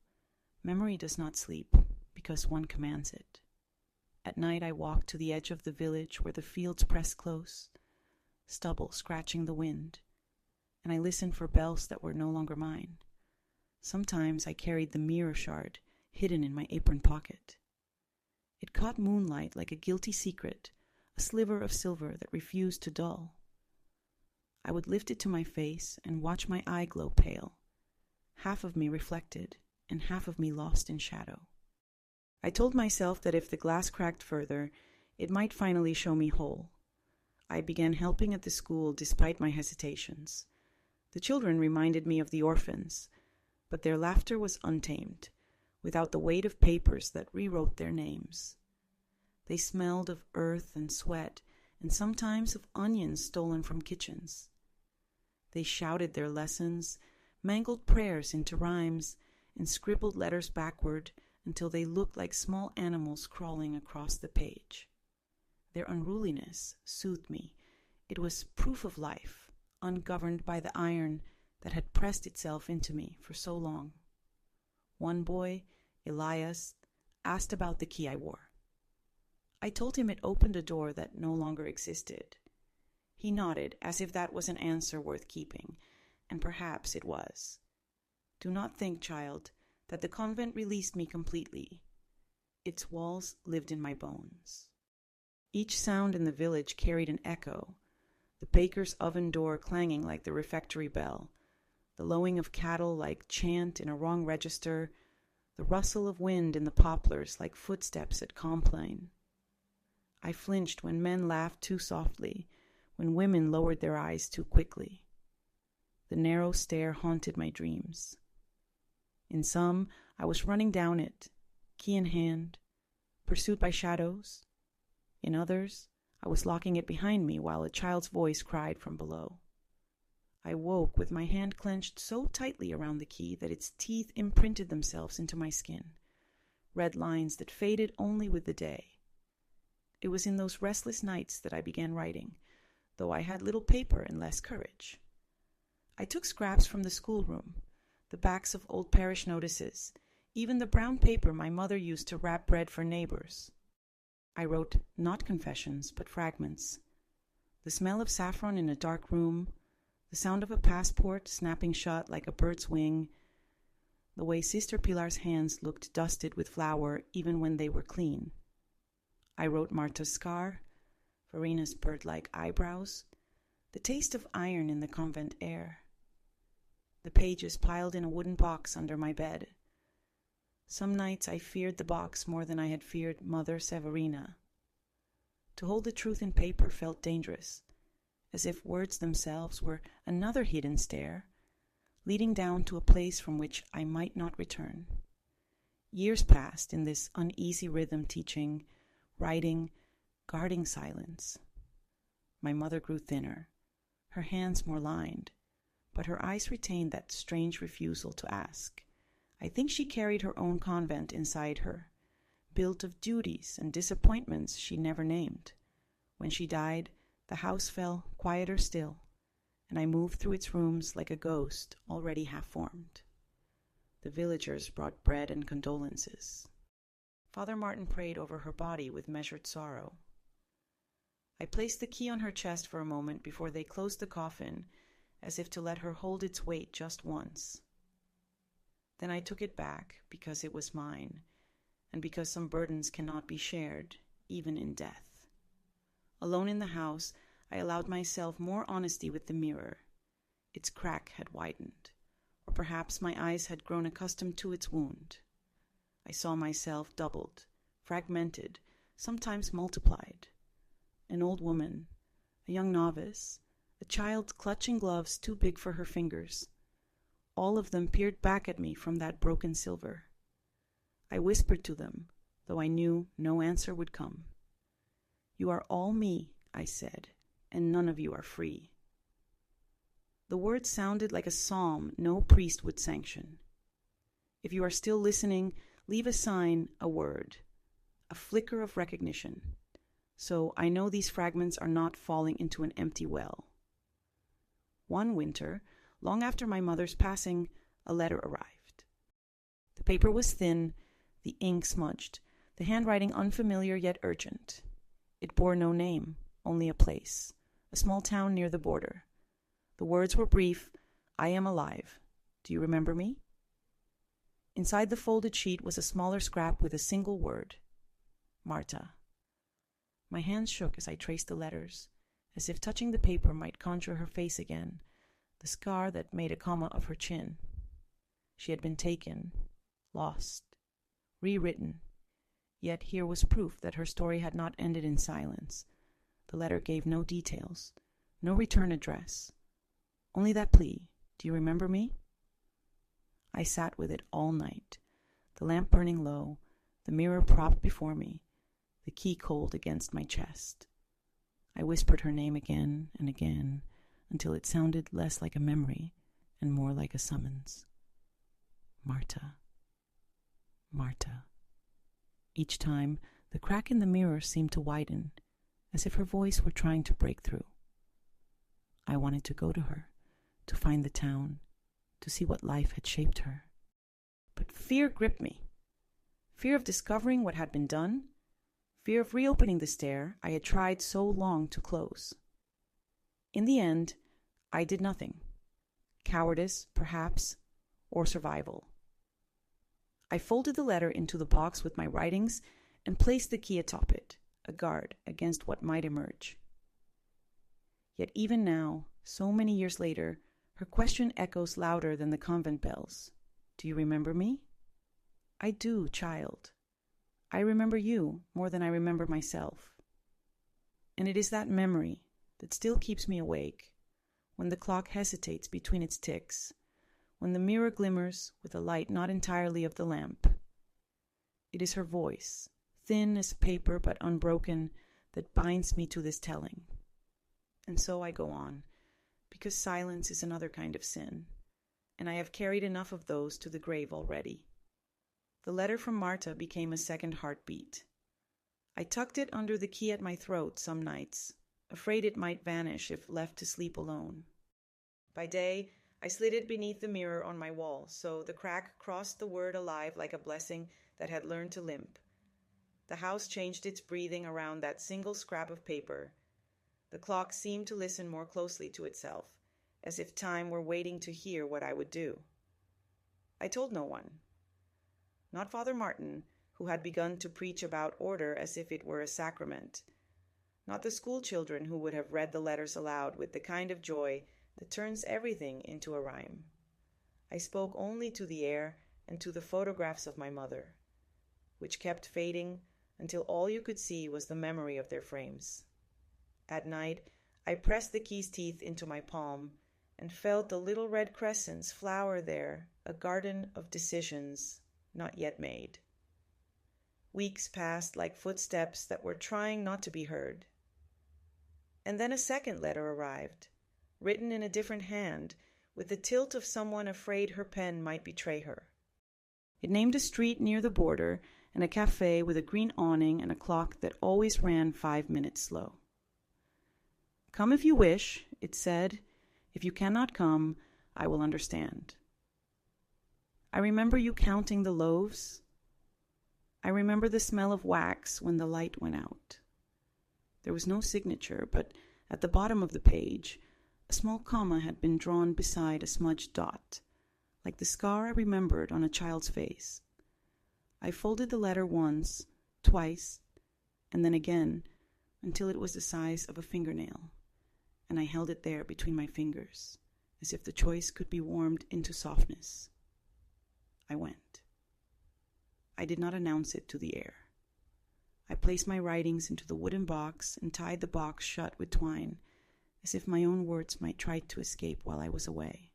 memory does not sleep because one commands it. At night I walked to the edge of the village where the fields pressed close, stubble scratching the wind, and I listened for bells that were no longer mine. Sometimes I carried the mirror shard hidden in my apron pocket. It caught moonlight like a guilty secret, a sliver of silver that refused to dull. I would lift it to my face and watch my eye glow pale, half of me reflected and half of me lost in shadow. I told myself that if the glass cracked further, it might finally show me whole. I began helping at the school despite my hesitations. The children reminded me of the orphans, but their laughter was untamed, without the weight of papers that rewrote their names. They smelled of earth and sweat, and sometimes of onions stolen from kitchens. They shouted their lessons, mangled prayers into rhymes, and scribbled letters backward until they looked like small animals crawling across the page. Their unruliness soothed me. It was proof of life, ungoverned by the iron that had pressed itself into me for so long. One boy, Elias, asked about the key I wore. I told him it opened a door that no longer existed. He nodded, as if that was an answer worth keeping, and perhaps it was. Do not think, child, that the convent released me completely. Its walls lived in my bones. Each sound in the village carried an echo, the baker's oven door clanging like the refectory bell, the lowing of cattle like chant in a wrong register, the rustle of wind in the poplars like footsteps at Compline. I flinched when men laughed too softly, when women lowered their eyes too quickly. The narrow stair haunted my dreams. In some, I was running down it, key in hand, pursued by shadows. In others, I was locking it behind me while a child's voice cried from below. I woke with my hand clenched so tightly around the key that its teeth imprinted themselves into my skin, red lines that faded only with the day. It was in those restless nights that I began writing, though I had little paper and less courage. I took scraps from the schoolroom, the backs of old parish notices, even the brown paper my mother used to wrap bread for neighbors. I wrote not confessions, but fragments. The smell of saffron in a dark room, the sound of a passport snapping shut like a bird's wing, the way Sister Pilar's hands looked dusted with flour even when they were clean. I wrote Marta's scar, Verina's bird-like eyebrows, the taste of iron in the convent air. The pages piled in a wooden box under my bed. Some nights I feared the box more than I had feared Mother Severina. To hold the truth in paper felt dangerous, as if words themselves were another hidden stair, leading down to a place from which I might not return. Years passed in this uneasy rhythm, teaching, writing, guarding silence. My mother grew thinner, her hands more lined, but her eyes retained that strange refusal to ask. I think she carried her own convent inside her, built of duties and disappointments she never named. When she died, the house fell quieter still, and I moved through its rooms like a ghost already half-formed. The villagers brought bread and condolences. Father Martin prayed over her body with measured sorrow. I placed the key on her chest for a moment before they closed the coffin, as if to let her hold its weight just once. Then I took it back because it was mine, and because some burdens cannot be shared, even in death. Alone in the house, I allowed myself more honesty with the mirror. Its crack had widened, or perhaps my eyes had grown accustomed to its wound. I saw myself doubled, fragmented, sometimes multiplied. An old woman, a young novice, a child clutching gloves too big for her fingers. All of them peered back at me from that broken silver. I whispered to them, though I knew no answer would come. "You are all me," I said, "and none of you are free." The words sounded like a psalm no priest would sanction. If you are still listening, leave a sign, a word, a flicker of recognition, so I know these fragments are not falling into an empty well. One winter, long after my mother's passing, a letter arrived. The paper was thin, the ink smudged, the handwriting unfamiliar yet urgent. It bore no name, only a place, a small town near the border. The words were brief: "I am alive. Do you remember me?" Inside the folded sheet was a smaller scrap with a single word: Marta. My hands shook as I traced the letters, as if touching the paper might conjure her face again, the scar that made a comma of her chin. She had been taken, lost, rewritten, yet here was proof that her story had not ended in silence. The letter gave no details, no return address, only that plea: "Do you remember me?" I sat with it all night, the lamp burning low, the mirror propped before me, the key cold against my chest. I whispered her name again and again, until it sounded less like a memory and more like a summons. Marta. Marta. Each time, the crack in the mirror seemed to widen, as if her voice were trying to break through. I wanted to go to her, to find the town, to see what life had shaped her. But fear gripped me. Fear of discovering what had been done, fear of reopening the stair I had tried so long to close. In the end, I did nothing. Cowardice, perhaps, or survival. I folded the letter into the box with my writings and placed the key atop it, a guard against what might emerge. Yet even now, so many years later, her question echoes louder than the convent bells. Do you remember me? I do, child. I remember you more than I remember myself. And it is that memory that still keeps me awake, when the clock hesitates between its ticks, when the mirror glimmers with a light not entirely of the lamp. It is her voice, thin as paper but unbroken, that binds me to this telling. And so I go on, because silence is another kind of sin, and I have carried enough of those to the grave already. The letter from Marta became a second heartbeat. I tucked it under the key at my throat some nights, afraid it might vanish if left to sleep alone. By day, I slid it beneath the mirror on my wall, so the crack crossed the word alive like a blessing that had learned to limp. The house changed its breathing around that single scrap of paper. The clock seemed to listen more closely to itself, as if time were waiting to hear what I would do. I told no one. Not Father Martin, who had begun to preach about order as if it were a sacrament. Not the school children who would have read the letters aloud with the kind of joy that turns everything into a rhyme. I spoke only to the air and to the photographs of my mother, which kept fading until all you could see was the memory of their frames. At night, I pressed the key's teeth into my palm and felt the little red crescents flower there, a garden of decisions not yet made. Weeks passed like footsteps that were trying not to be heard. And then a second letter arrived, written in a different hand, with the tilt of someone afraid her pen might betray her. It named a street near the border and a cafe with a green awning and a clock that always ran 5 minutes slow. Come if you wish, it said. If you cannot come, I will understand. I remember you counting the loaves. I remember the smell of wax when the light went out. There was no signature, but at the bottom of the page, a small comma had been drawn beside a smudged dot, like the scar I remembered on a child's face. I folded the letter once, twice, and then again, until it was the size of a fingernail, and I held it there between my fingers, as if the choice could be warmed into softness. I went. I did not announce it to the air. I placed my writings into the wooden box and tied the box shut with twine, as if my own words might try to escape while I was away.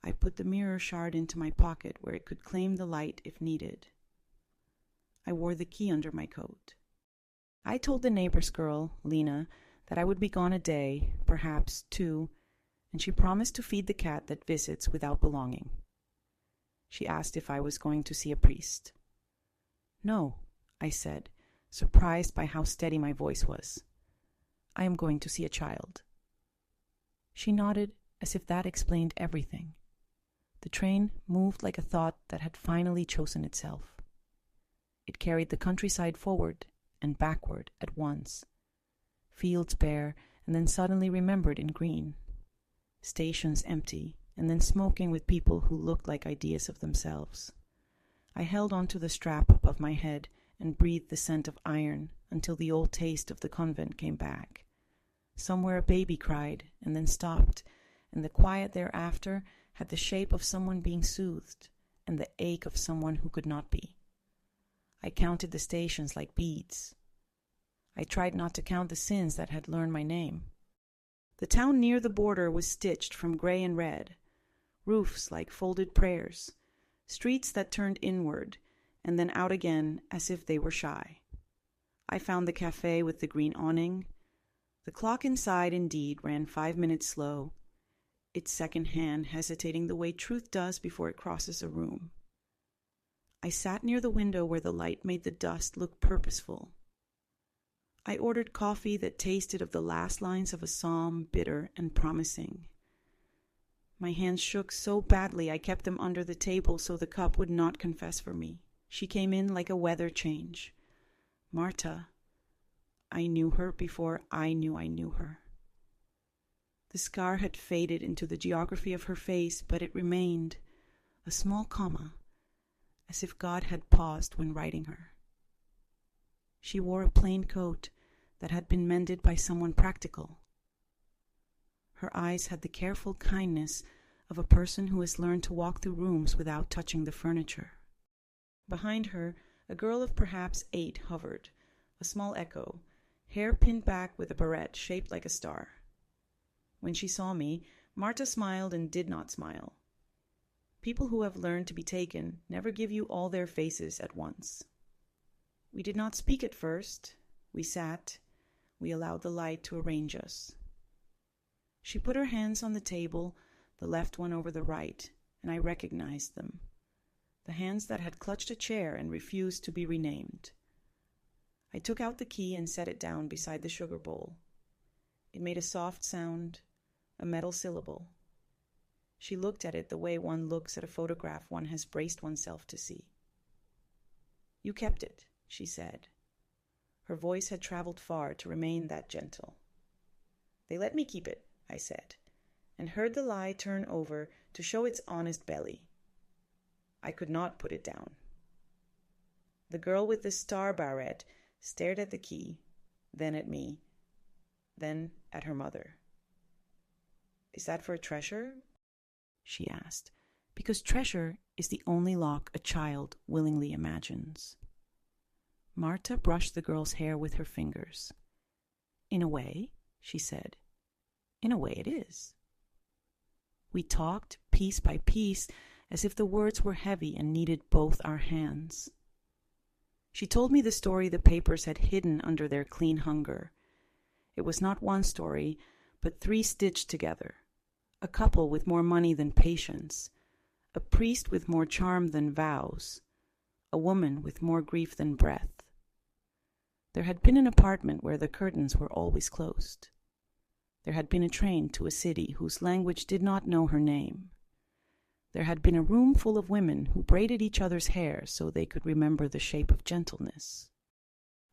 I put the mirror shard into my pocket where it could claim the light if needed. I wore the key under my coat. I told the neighbor's girl, Lena, that I would be gone a day, perhaps 2, and she promised to feed the cat that visits without belonging. She asked if I was going to see a priest. No, I said, surprised by how steady my voice was. I am going to see a child. She nodded as if that explained everything. The train moved like a thought that had finally chosen itself. It carried the countryside forward and backward at once. Fields bare, and then suddenly remembered in green. Stations empty, and then smoking with people who looked like ideas of themselves. I held onto the strap above my head and breathed the scent of iron until the old taste of the convent came back. Somewhere a baby cried and then stopped, and the quiet thereafter had the shape of someone being soothed and the ache of someone who could not be. I counted the stations like beads. I tried not to count the sins that had learned my name. The town near the border was stitched from gray and red, roofs like folded prayers, streets that turned inward and then out again as if they were shy. I found the cafe with the green awning. The clock inside indeed ran 5 minutes slow, its second hand hesitating the way truth does before it crosses a room. I sat near the window where the light made the dust look purposeful. I ordered coffee that tasted of the last lines of a psalm, bitter and promising. My hands shook so badly I kept them under the table so the cup would not confess for me. She came in like a weather change. Marta. I knew her before I knew her. The scar had faded into the geography of her face, but it remained, a small comma, as if God had paused when writing her. She wore a plain coat that had been mended by someone practical. Her eyes had the careful kindness of a person who has learned to walk through rooms without touching the furniture. Behind her, a girl of perhaps 8 hovered, a small echo, hair pinned back with a barrette shaped like a star. When she saw me, Marta smiled and did not smile. People who have learned to be taken never give you all their faces at once. We did not speak at first. We sat. We allowed the light to arrange us. She put her hands on the table, the left one over the right, and I recognized them. The hands that had clutched a chair and refused to be renamed. I took out the key and set it down beside the sugar bowl. It made a soft sound, a metal syllable. She looked at it the way one looks at a photograph one has braced oneself to see. "You kept it," she said. Her voice had traveled far to remain that gentle. "They let me keep it," I said, and heard the lie turn over to show its honest belly. I could not put it down. The girl with the star barrette stared at the key, then at me, then at her mother. "Is that for a treasure?" she asked, because treasure is the only lock a child willingly imagines. Marta brushed the girl's hair with her fingers. "In a way," she said. "In a way it is." We talked, piece by piece, as if the words were heavy and needed both our hands. She told me the story the papers had hidden under their clean hunger. It was not one story, but 3 stitched together. A couple with more money than patience, a priest with more charm than vows, a woman with more grief than breath. There had been an apartment where the curtains were always closed. There had been a train to a city whose language did not know her name. There had been a room full of women who braided each other's hair so they could remember the shape of gentleness.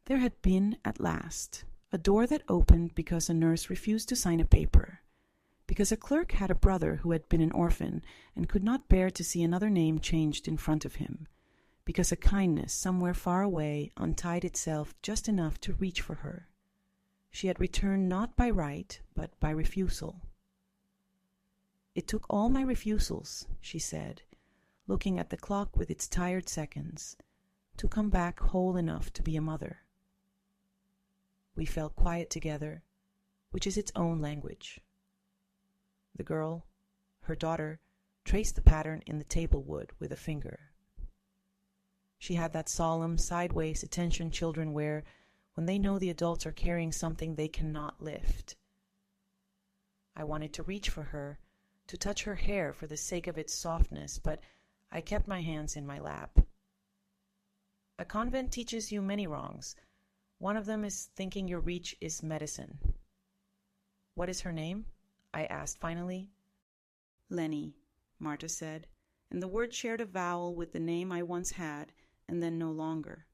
There had been, at last, a door that opened because a nurse refused to sign a paper, because a clerk had a brother who had been an orphan and could not bear to see another name changed in front of him, because a kindness somewhere far away untied itself just enough to reach for her. She had returned not by right, but by refusal. "It took all my refusals," she said, looking at the clock with its tired seconds, "to come back whole enough to be a mother." We fell quiet together, which is its own language. The girl, her daughter, traced the pattern in the table wood with a finger. She had that solemn, sideways attention children wear when they know the adults are carrying something they cannot lift. I wanted to reach for her, to touch her hair for the sake of its softness, but I kept my hands in my lap. "A convent teaches you many wrongs. One of them is thinking your reach is medicine." "What is her name?" I asked finally. "Lenny," Marta said, and the word shared a vowel with the name I once had and then no longer.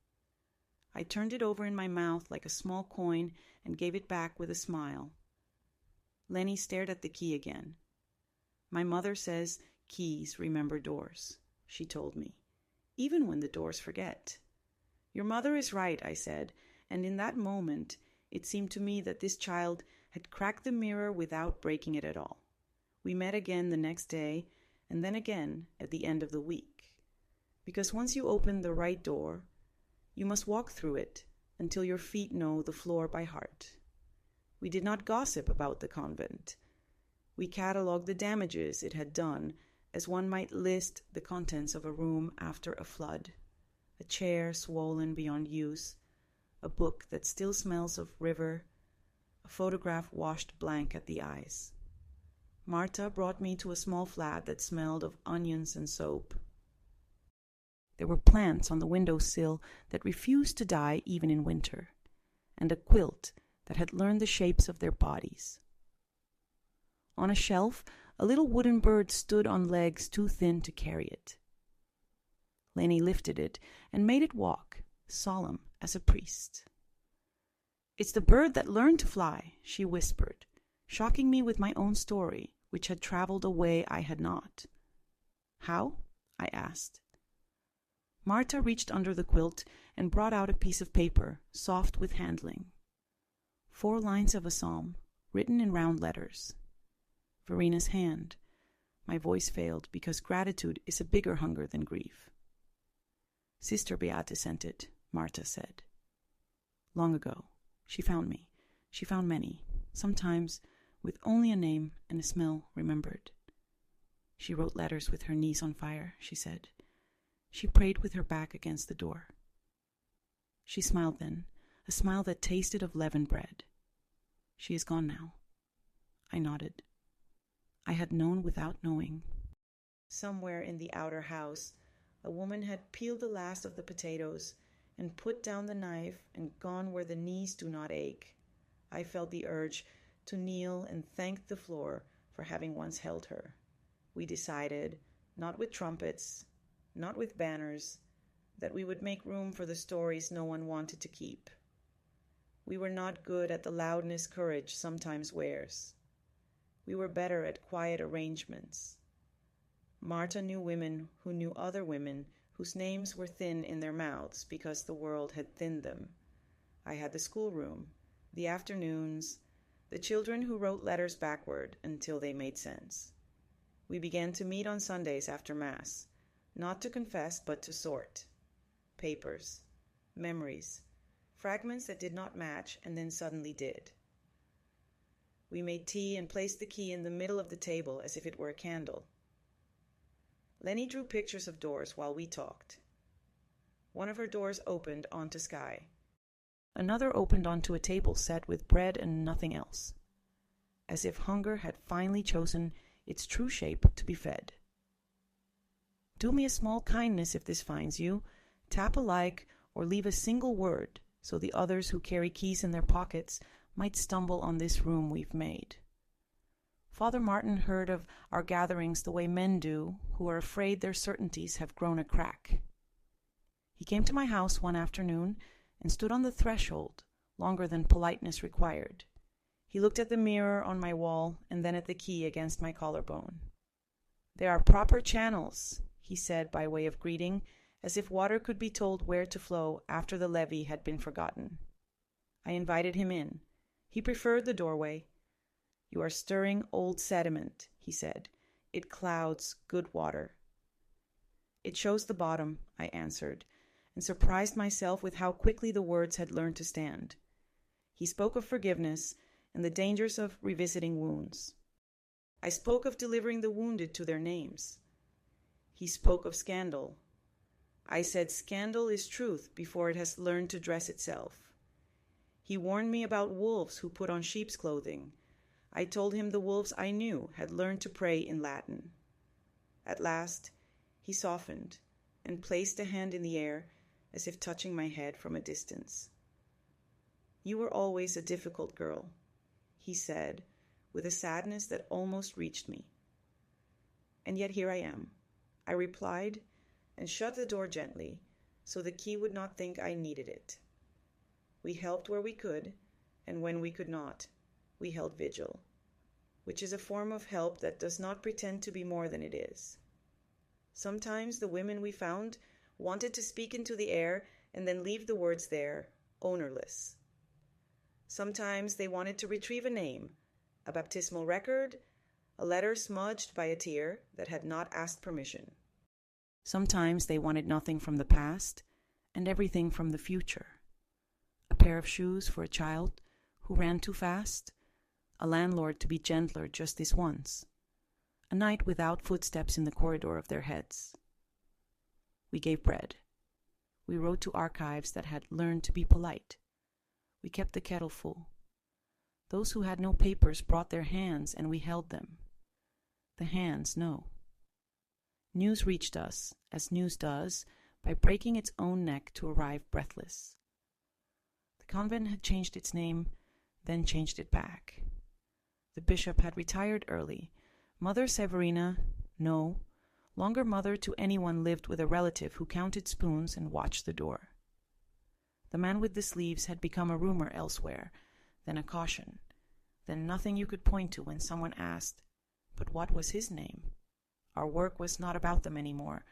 I turned it over in my mouth like a small coin and gave it back with a smile. Lenny stared at the key again. "My mother says keys remember doors," she told me, "even when the doors forget." "Your mother is right," I said, and in that moment it seemed to me that this child had cracked the mirror without breaking it at all. We met again the next day, and then again at the end of the week. Because once you open the right door, you must walk through it until your feet know the floor by heart. We did not gossip about the convent. We catalogued the damages it had done as one might list the contents of a room after a flood. A chair swollen beyond use, a book that still smells of river, a photograph washed blank at the eyes. Marta brought me to a small flat that smelled of onions and soap. There were plants on the windowsill that refused to die even in winter, and a quilt that had learned the shapes of their bodies. On a shelf, a little wooden bird stood on legs too thin to carry it. Lenny lifted it and made it walk, solemn as a priest. "It's the bird that learned to fly," she whispered, shocking me with my own story, which had traveled a way I had not. How? I asked. Marta reached under the quilt and brought out a piece of paper, soft with handling. 4 lines of a psalm, written in round letters. Verina's hand. My voice failed because gratitude is a bigger hunger than grief. Sister Beate sent it, Marta said. Long ago, she found me. She found many, sometimes with only a name and a smell remembered. She wrote letters with her knees on fire, she said. She prayed with her back against the door. She smiled then, a smile that tasted of leavened bread. She is gone now. I nodded. I had known without knowing. Somewhere in the outer house, a woman had peeled the last of the potatoes and put down the knife and gone where the knees do not ache. I felt the urge to kneel and thank the floor for having once held her. We decided, not with trumpets, not with banners, that we would make room for the stories no one wanted to keep. We were not good at the loudness courage sometimes wears. We were better at quiet arrangements. Marta knew women who knew other women whose names were thin in their mouths because the world had thinned them. I had the schoolroom, the afternoons, the children who wrote letters backward until they made sense. We began to meet on Sundays after Mass, not to confess but to sort. Papers, memories, fragments that did not match and then suddenly did. We made tea and placed the key in the middle of the table as if it were a candle. Lenny drew pictures of doors while we talked. One of her doors opened onto sky. Another opened onto a table set with bread and nothing else, as if hunger had finally chosen its true shape to be fed. Do me a small kindness if this finds you. Tap a like or leave a single word so the others who carry keys in their pockets might stumble on this room we've made. Father Martin heard of our gatherings the way men do who are afraid their certainties have grown a crack. He came to my house one afternoon and stood on the threshold longer than politeness required. He looked at the mirror on my wall and then at the key against my collarbone. There are proper channels, he said by way of greeting, as if water could be told where to flow after the levee had been forgotten. I invited him in. He preferred the doorway. You are stirring old sediment, he said. It clouds good water. It shows the bottom, I answered, and surprised myself with how quickly the words had learned to stand. He spoke of forgiveness and the dangers of revisiting wounds. I spoke of delivering the wounded to their names. He spoke of scandal. I said scandal is truth before it has learned to dress itself. He warned me about wolves who put on sheep's clothing. I told him the wolves I knew had learned to pray in Latin. At last, he softened and placed a hand in the air as if touching my head from a distance. You were always a difficult girl, he said, with a sadness that almost reached me. And yet here I am, I replied, and shut the door gently so the key would not think I needed it. We helped where we could, and when we could not, we held vigil, which is a form of help that does not pretend to be more than it is. Sometimes the women we found wanted to speak into the air and then leave the words there, ownerless. Sometimes they wanted to retrieve a name, a baptismal record, a letter smudged by a tear that had not asked permission. Sometimes they wanted nothing from the past and everything from the future. A pair of shoes for a child who ran too fast, a landlord to be gentler just this once, a night without footsteps in the corridor of their heads. We gave bread. We wrote to archives that had learned to be polite. We kept the kettle full. Those who had no papers brought their hands and we held them. The hands know. News reached us, as news does, by breaking its own neck to arrive breathless. The convent had changed its name, then changed it back. The bishop had retired early. Mother Severina, no longer mother to anyone, lived with a relative who counted spoons and watched the door. The man with the sleeves had become a rumor elsewhere, then a caution. then nothing you could point to when someone asked, "But what was his name?" Our work was not about them anymore,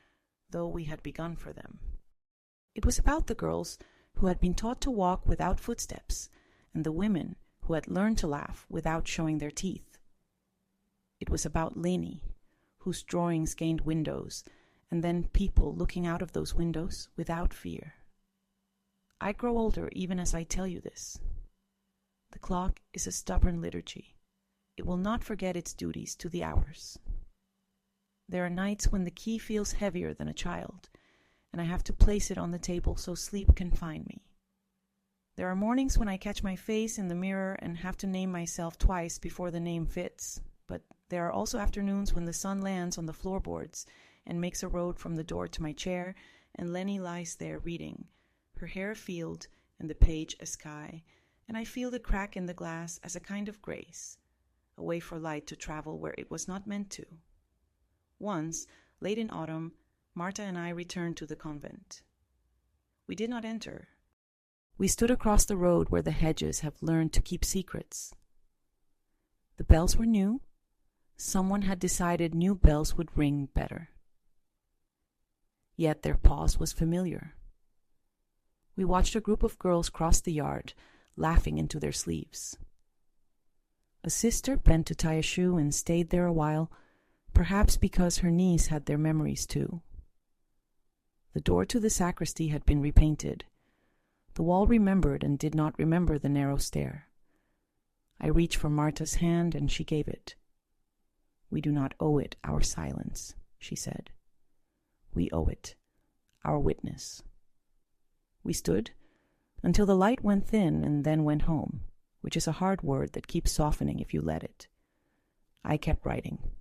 though we had begun for them. It was about the girls who had been taught to walk without footsteps, and the women who had learned to laugh without showing their teeth. It was about Leni, whose drawings gained windows, and then people looking out of those windows without fear. I grow older even as I tell you this. The clock is a stubborn liturgy. It will not forget its duties to the hours. There are nights when the key feels heavier than a child, and I have to place it on the table so sleep can find me. There are mornings when I catch my face in the mirror and have to name myself twice before the name fits, but there are also afternoons when the sun lands on the floorboards and makes a road from the door to my chair, and Leni lies there reading, her hair a field and the page a sky, and I feel the crack in the glass as a kind of grace, a way for light to travel where it was not meant to. Once, late in autumn, Marta and I returned to the convent. We did not enter. We stood across the road where the hedges have learned to keep secrets. The bells were new. Someone had decided new bells would ring better. Yet their pause was familiar. We watched a group of girls cross the yard, laughing into their sleeves. A sister bent to tie a shoe and stayed there a while, perhaps because her niece had their memories too. The door to the sacristy had been repainted. The wall remembered and did not remember the narrow stair. I reached for Marta's hand and she gave it. "We do not owe it our silence," she said. "We owe it our witness." We stood until the light went thin and then went home, which is a hard word that keeps softening if you let it. I kept writing.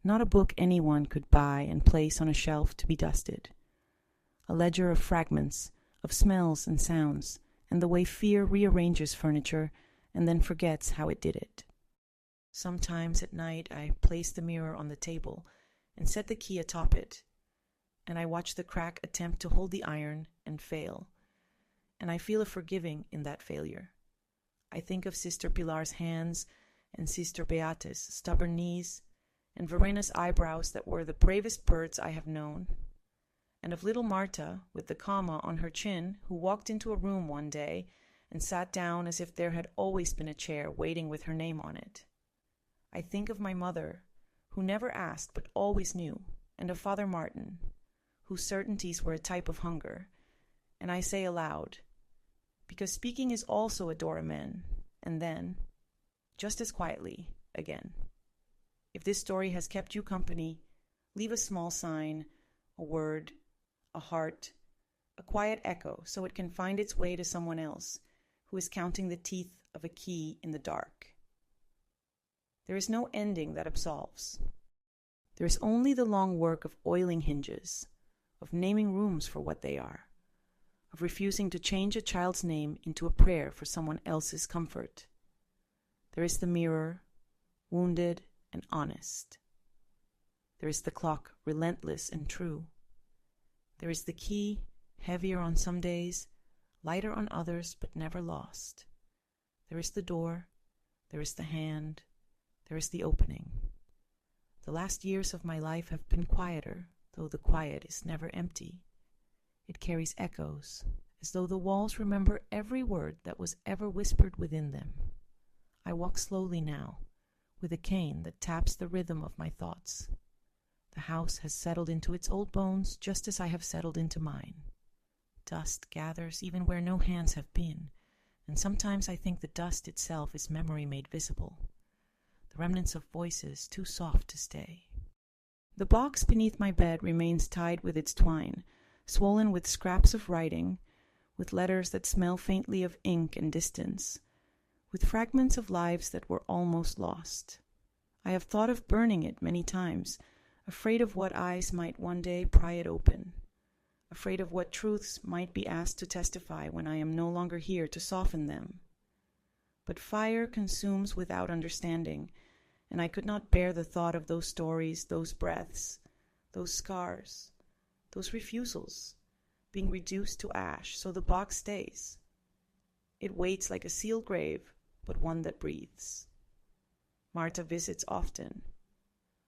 Not a book anyone could buy and place on a shelf to be dusted. A ledger of fragments, of smells and sounds, and the way fear rearranges furniture and then forgets how it did it. Sometimes at night I place the mirror on the table and set the key atop it, and I watch the crack attempt to hold the iron and fail, and I feel a forgiving in that failure. I think of Sister Pilar's hands and Sister Beate's stubborn knees and Verena's eyebrows that were the bravest birds I have known, and of little Marta with the comma on her chin who walked into a room one day and sat down as if there had always been a chair waiting with her name on it. I think of my mother, who never asked but always knew, and of Father Martin, whose certainties were a type of hunger, and I say aloud, because speaking is also a door amen, and then, just as quietly, again. If this story has kept you company, leave a small sign, a word, a heart, a quiet echo so it can find its way to someone else who is counting the teeth of a key in the dark. There is no ending that absolves. There is only the long work of oiling hinges, of naming rooms for what they are, of refusing to change a child's name into a prayer for someone else's comfort. There is the mirror, wounded and honest. There is the clock, relentless and true. There is the key, heavier on some days, lighter on others, but never lost. There is the door, there is the hand, there is the opening. The last years of my life have been quieter, though the quiet is never empty. It carries echoes, as though the walls remember every word that was ever whispered within them. I walk slowly now, with a cane that taps the rhythm of my thoughts. The house has settled into its old bones just as I have settled into mine. Dust gathers even where no hands have been, and sometimes I think the dust itself is memory made visible, the remnants of voices too soft to stay. The box beneath my bed remains tied with its twine, swollen with scraps of writing, with letters that smell faintly of ink and distance, with fragments of lives that were almost lost. I have thought of burning it many times, afraid of what eyes might one day pry it open, afraid of what truths might be asked to testify when I am no longer here to soften them. But fire consumes without understanding, and I could not bear the thought of those stories, those breaths, those scars, those refusals, being reduced to ash, so the box stays. It waits like a sealed grave, but one that breathes. Marta visits often.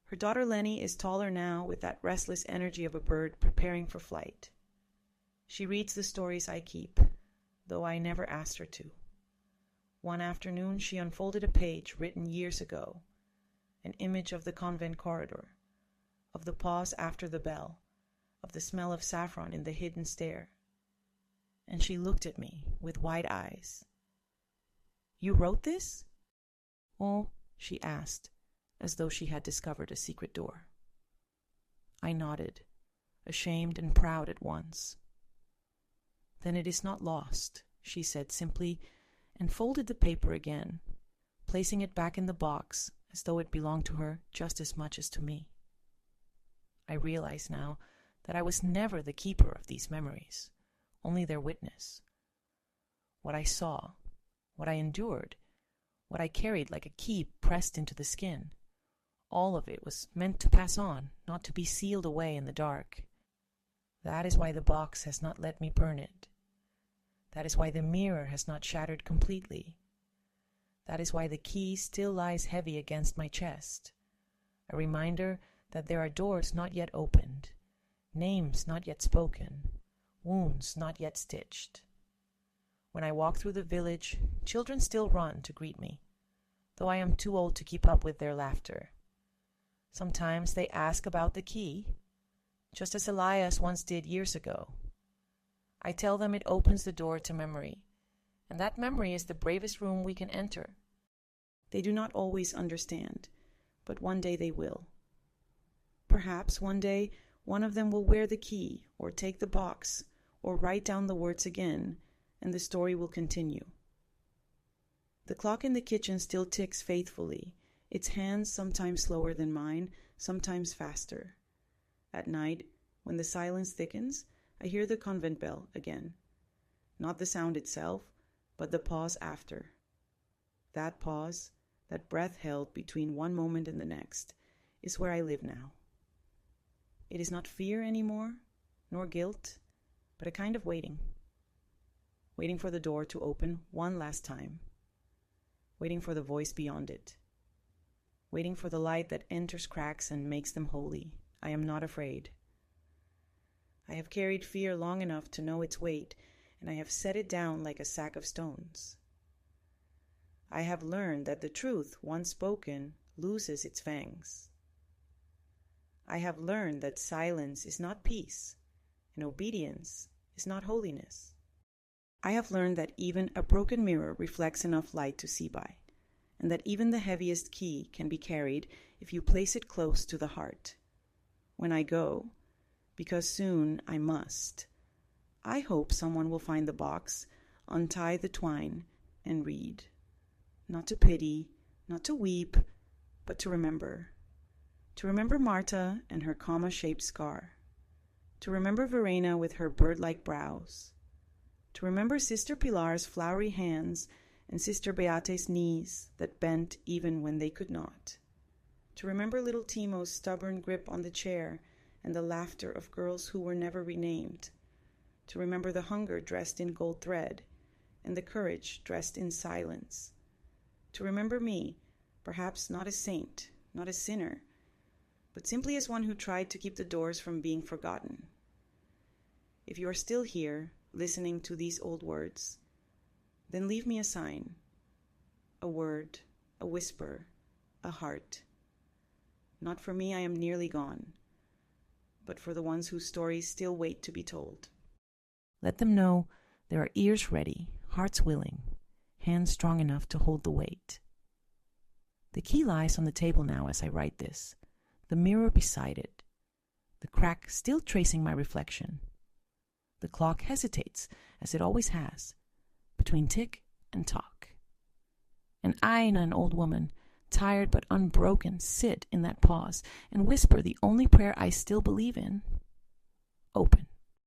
Her daughter Lenny is taller now, with that restless energy of a bird preparing for flight. She reads the stories I keep, though I never asked her to. One afternoon she unfolded a page written years ago, an image of the convent corridor, of the pause after the bell, of the smell of saffron in the hidden stair. And she looked at me with wide eyes. "You wrote this?" "Oh," she asked, as though she had discovered a secret door. I nodded, ashamed and proud at once. "Then it is not lost," she said simply, and folded the paper again, placing it back in the box as though it belonged to her just as much as to me. I realize now that I was never the keeper of these memories, only their witness. What I saw, what I endured, what I carried like a key pressed into the skin, all of it was meant to pass on, not to be sealed away in the dark. That is why the box has not let me burn it. That is why the mirror has not shattered completely. That is why the key still lies heavy against my chest, a reminder that there are doors not yet opened, names not yet spoken, wounds not yet stitched. When I walk through the village, children still run to greet me, though I am too old to keep up with their laughter. Sometimes they ask about the key, just as Elias once did years ago. I tell them it opens the door to memory, and that memory is the bravest room we can enter. They do not always understand, but one day they will. Perhaps one day one of them will wear the key, or take the box, or write down the words again, and the story will continue. The clock in the kitchen still ticks faithfully, its hands sometimes slower than mine, sometimes faster. At night, when the silence thickens, I hear the convent bell again. Not the sound itself, but the pause after. That pause, that breath held between one moment and the next, is where I live now. It is not fear anymore, nor guilt, but a kind of waiting. Waiting for the door to open one last time. Waiting for the voice beyond it. Waiting for the light that enters cracks and makes them holy. I am not afraid. I have carried fear long enough to know its weight, and I have set it down like a sack of stones. I have learned that the truth, once spoken, loses its fangs. I have learned that silence is not peace, and obedience is not holiness. I have learned that even a broken mirror reflects enough light to see by, and that even the heaviest key can be carried if you place it close to the heart. When I go, because soon I must, I hope someone will find the box, untie the twine, and read. Not to pity, not to weep, but to remember. To remember Marta and her comma-shaped scar. To remember Verena with her bird-like brows. To remember Sister Pilar's flowery hands and Sister Beate's knees that bent even when they could not. To remember little Timo's stubborn grip on the chair and the laughter of girls who were never renamed. To remember the hunger dressed in gold thread and the courage dressed in silence. To remember me, perhaps not a saint, not a sinner, but simply as one who tried to keep the doors from being forgotten. If you are still here, listening to these old words, then leave me a sign, a word, a whisper, a heart. Not for me, I am nearly gone, but for the ones whose stories still wait to be told. Let them know there are ears ready, hearts willing, hands strong enough to hold the weight. The key lies on the table now as I write this, the mirror beside it, the crack still tracing my reflection. The clock hesitates, as it always has, between tick and tock. And I and an old woman, tired but unbroken, sit in that pause and whisper the only prayer I still believe in. Open.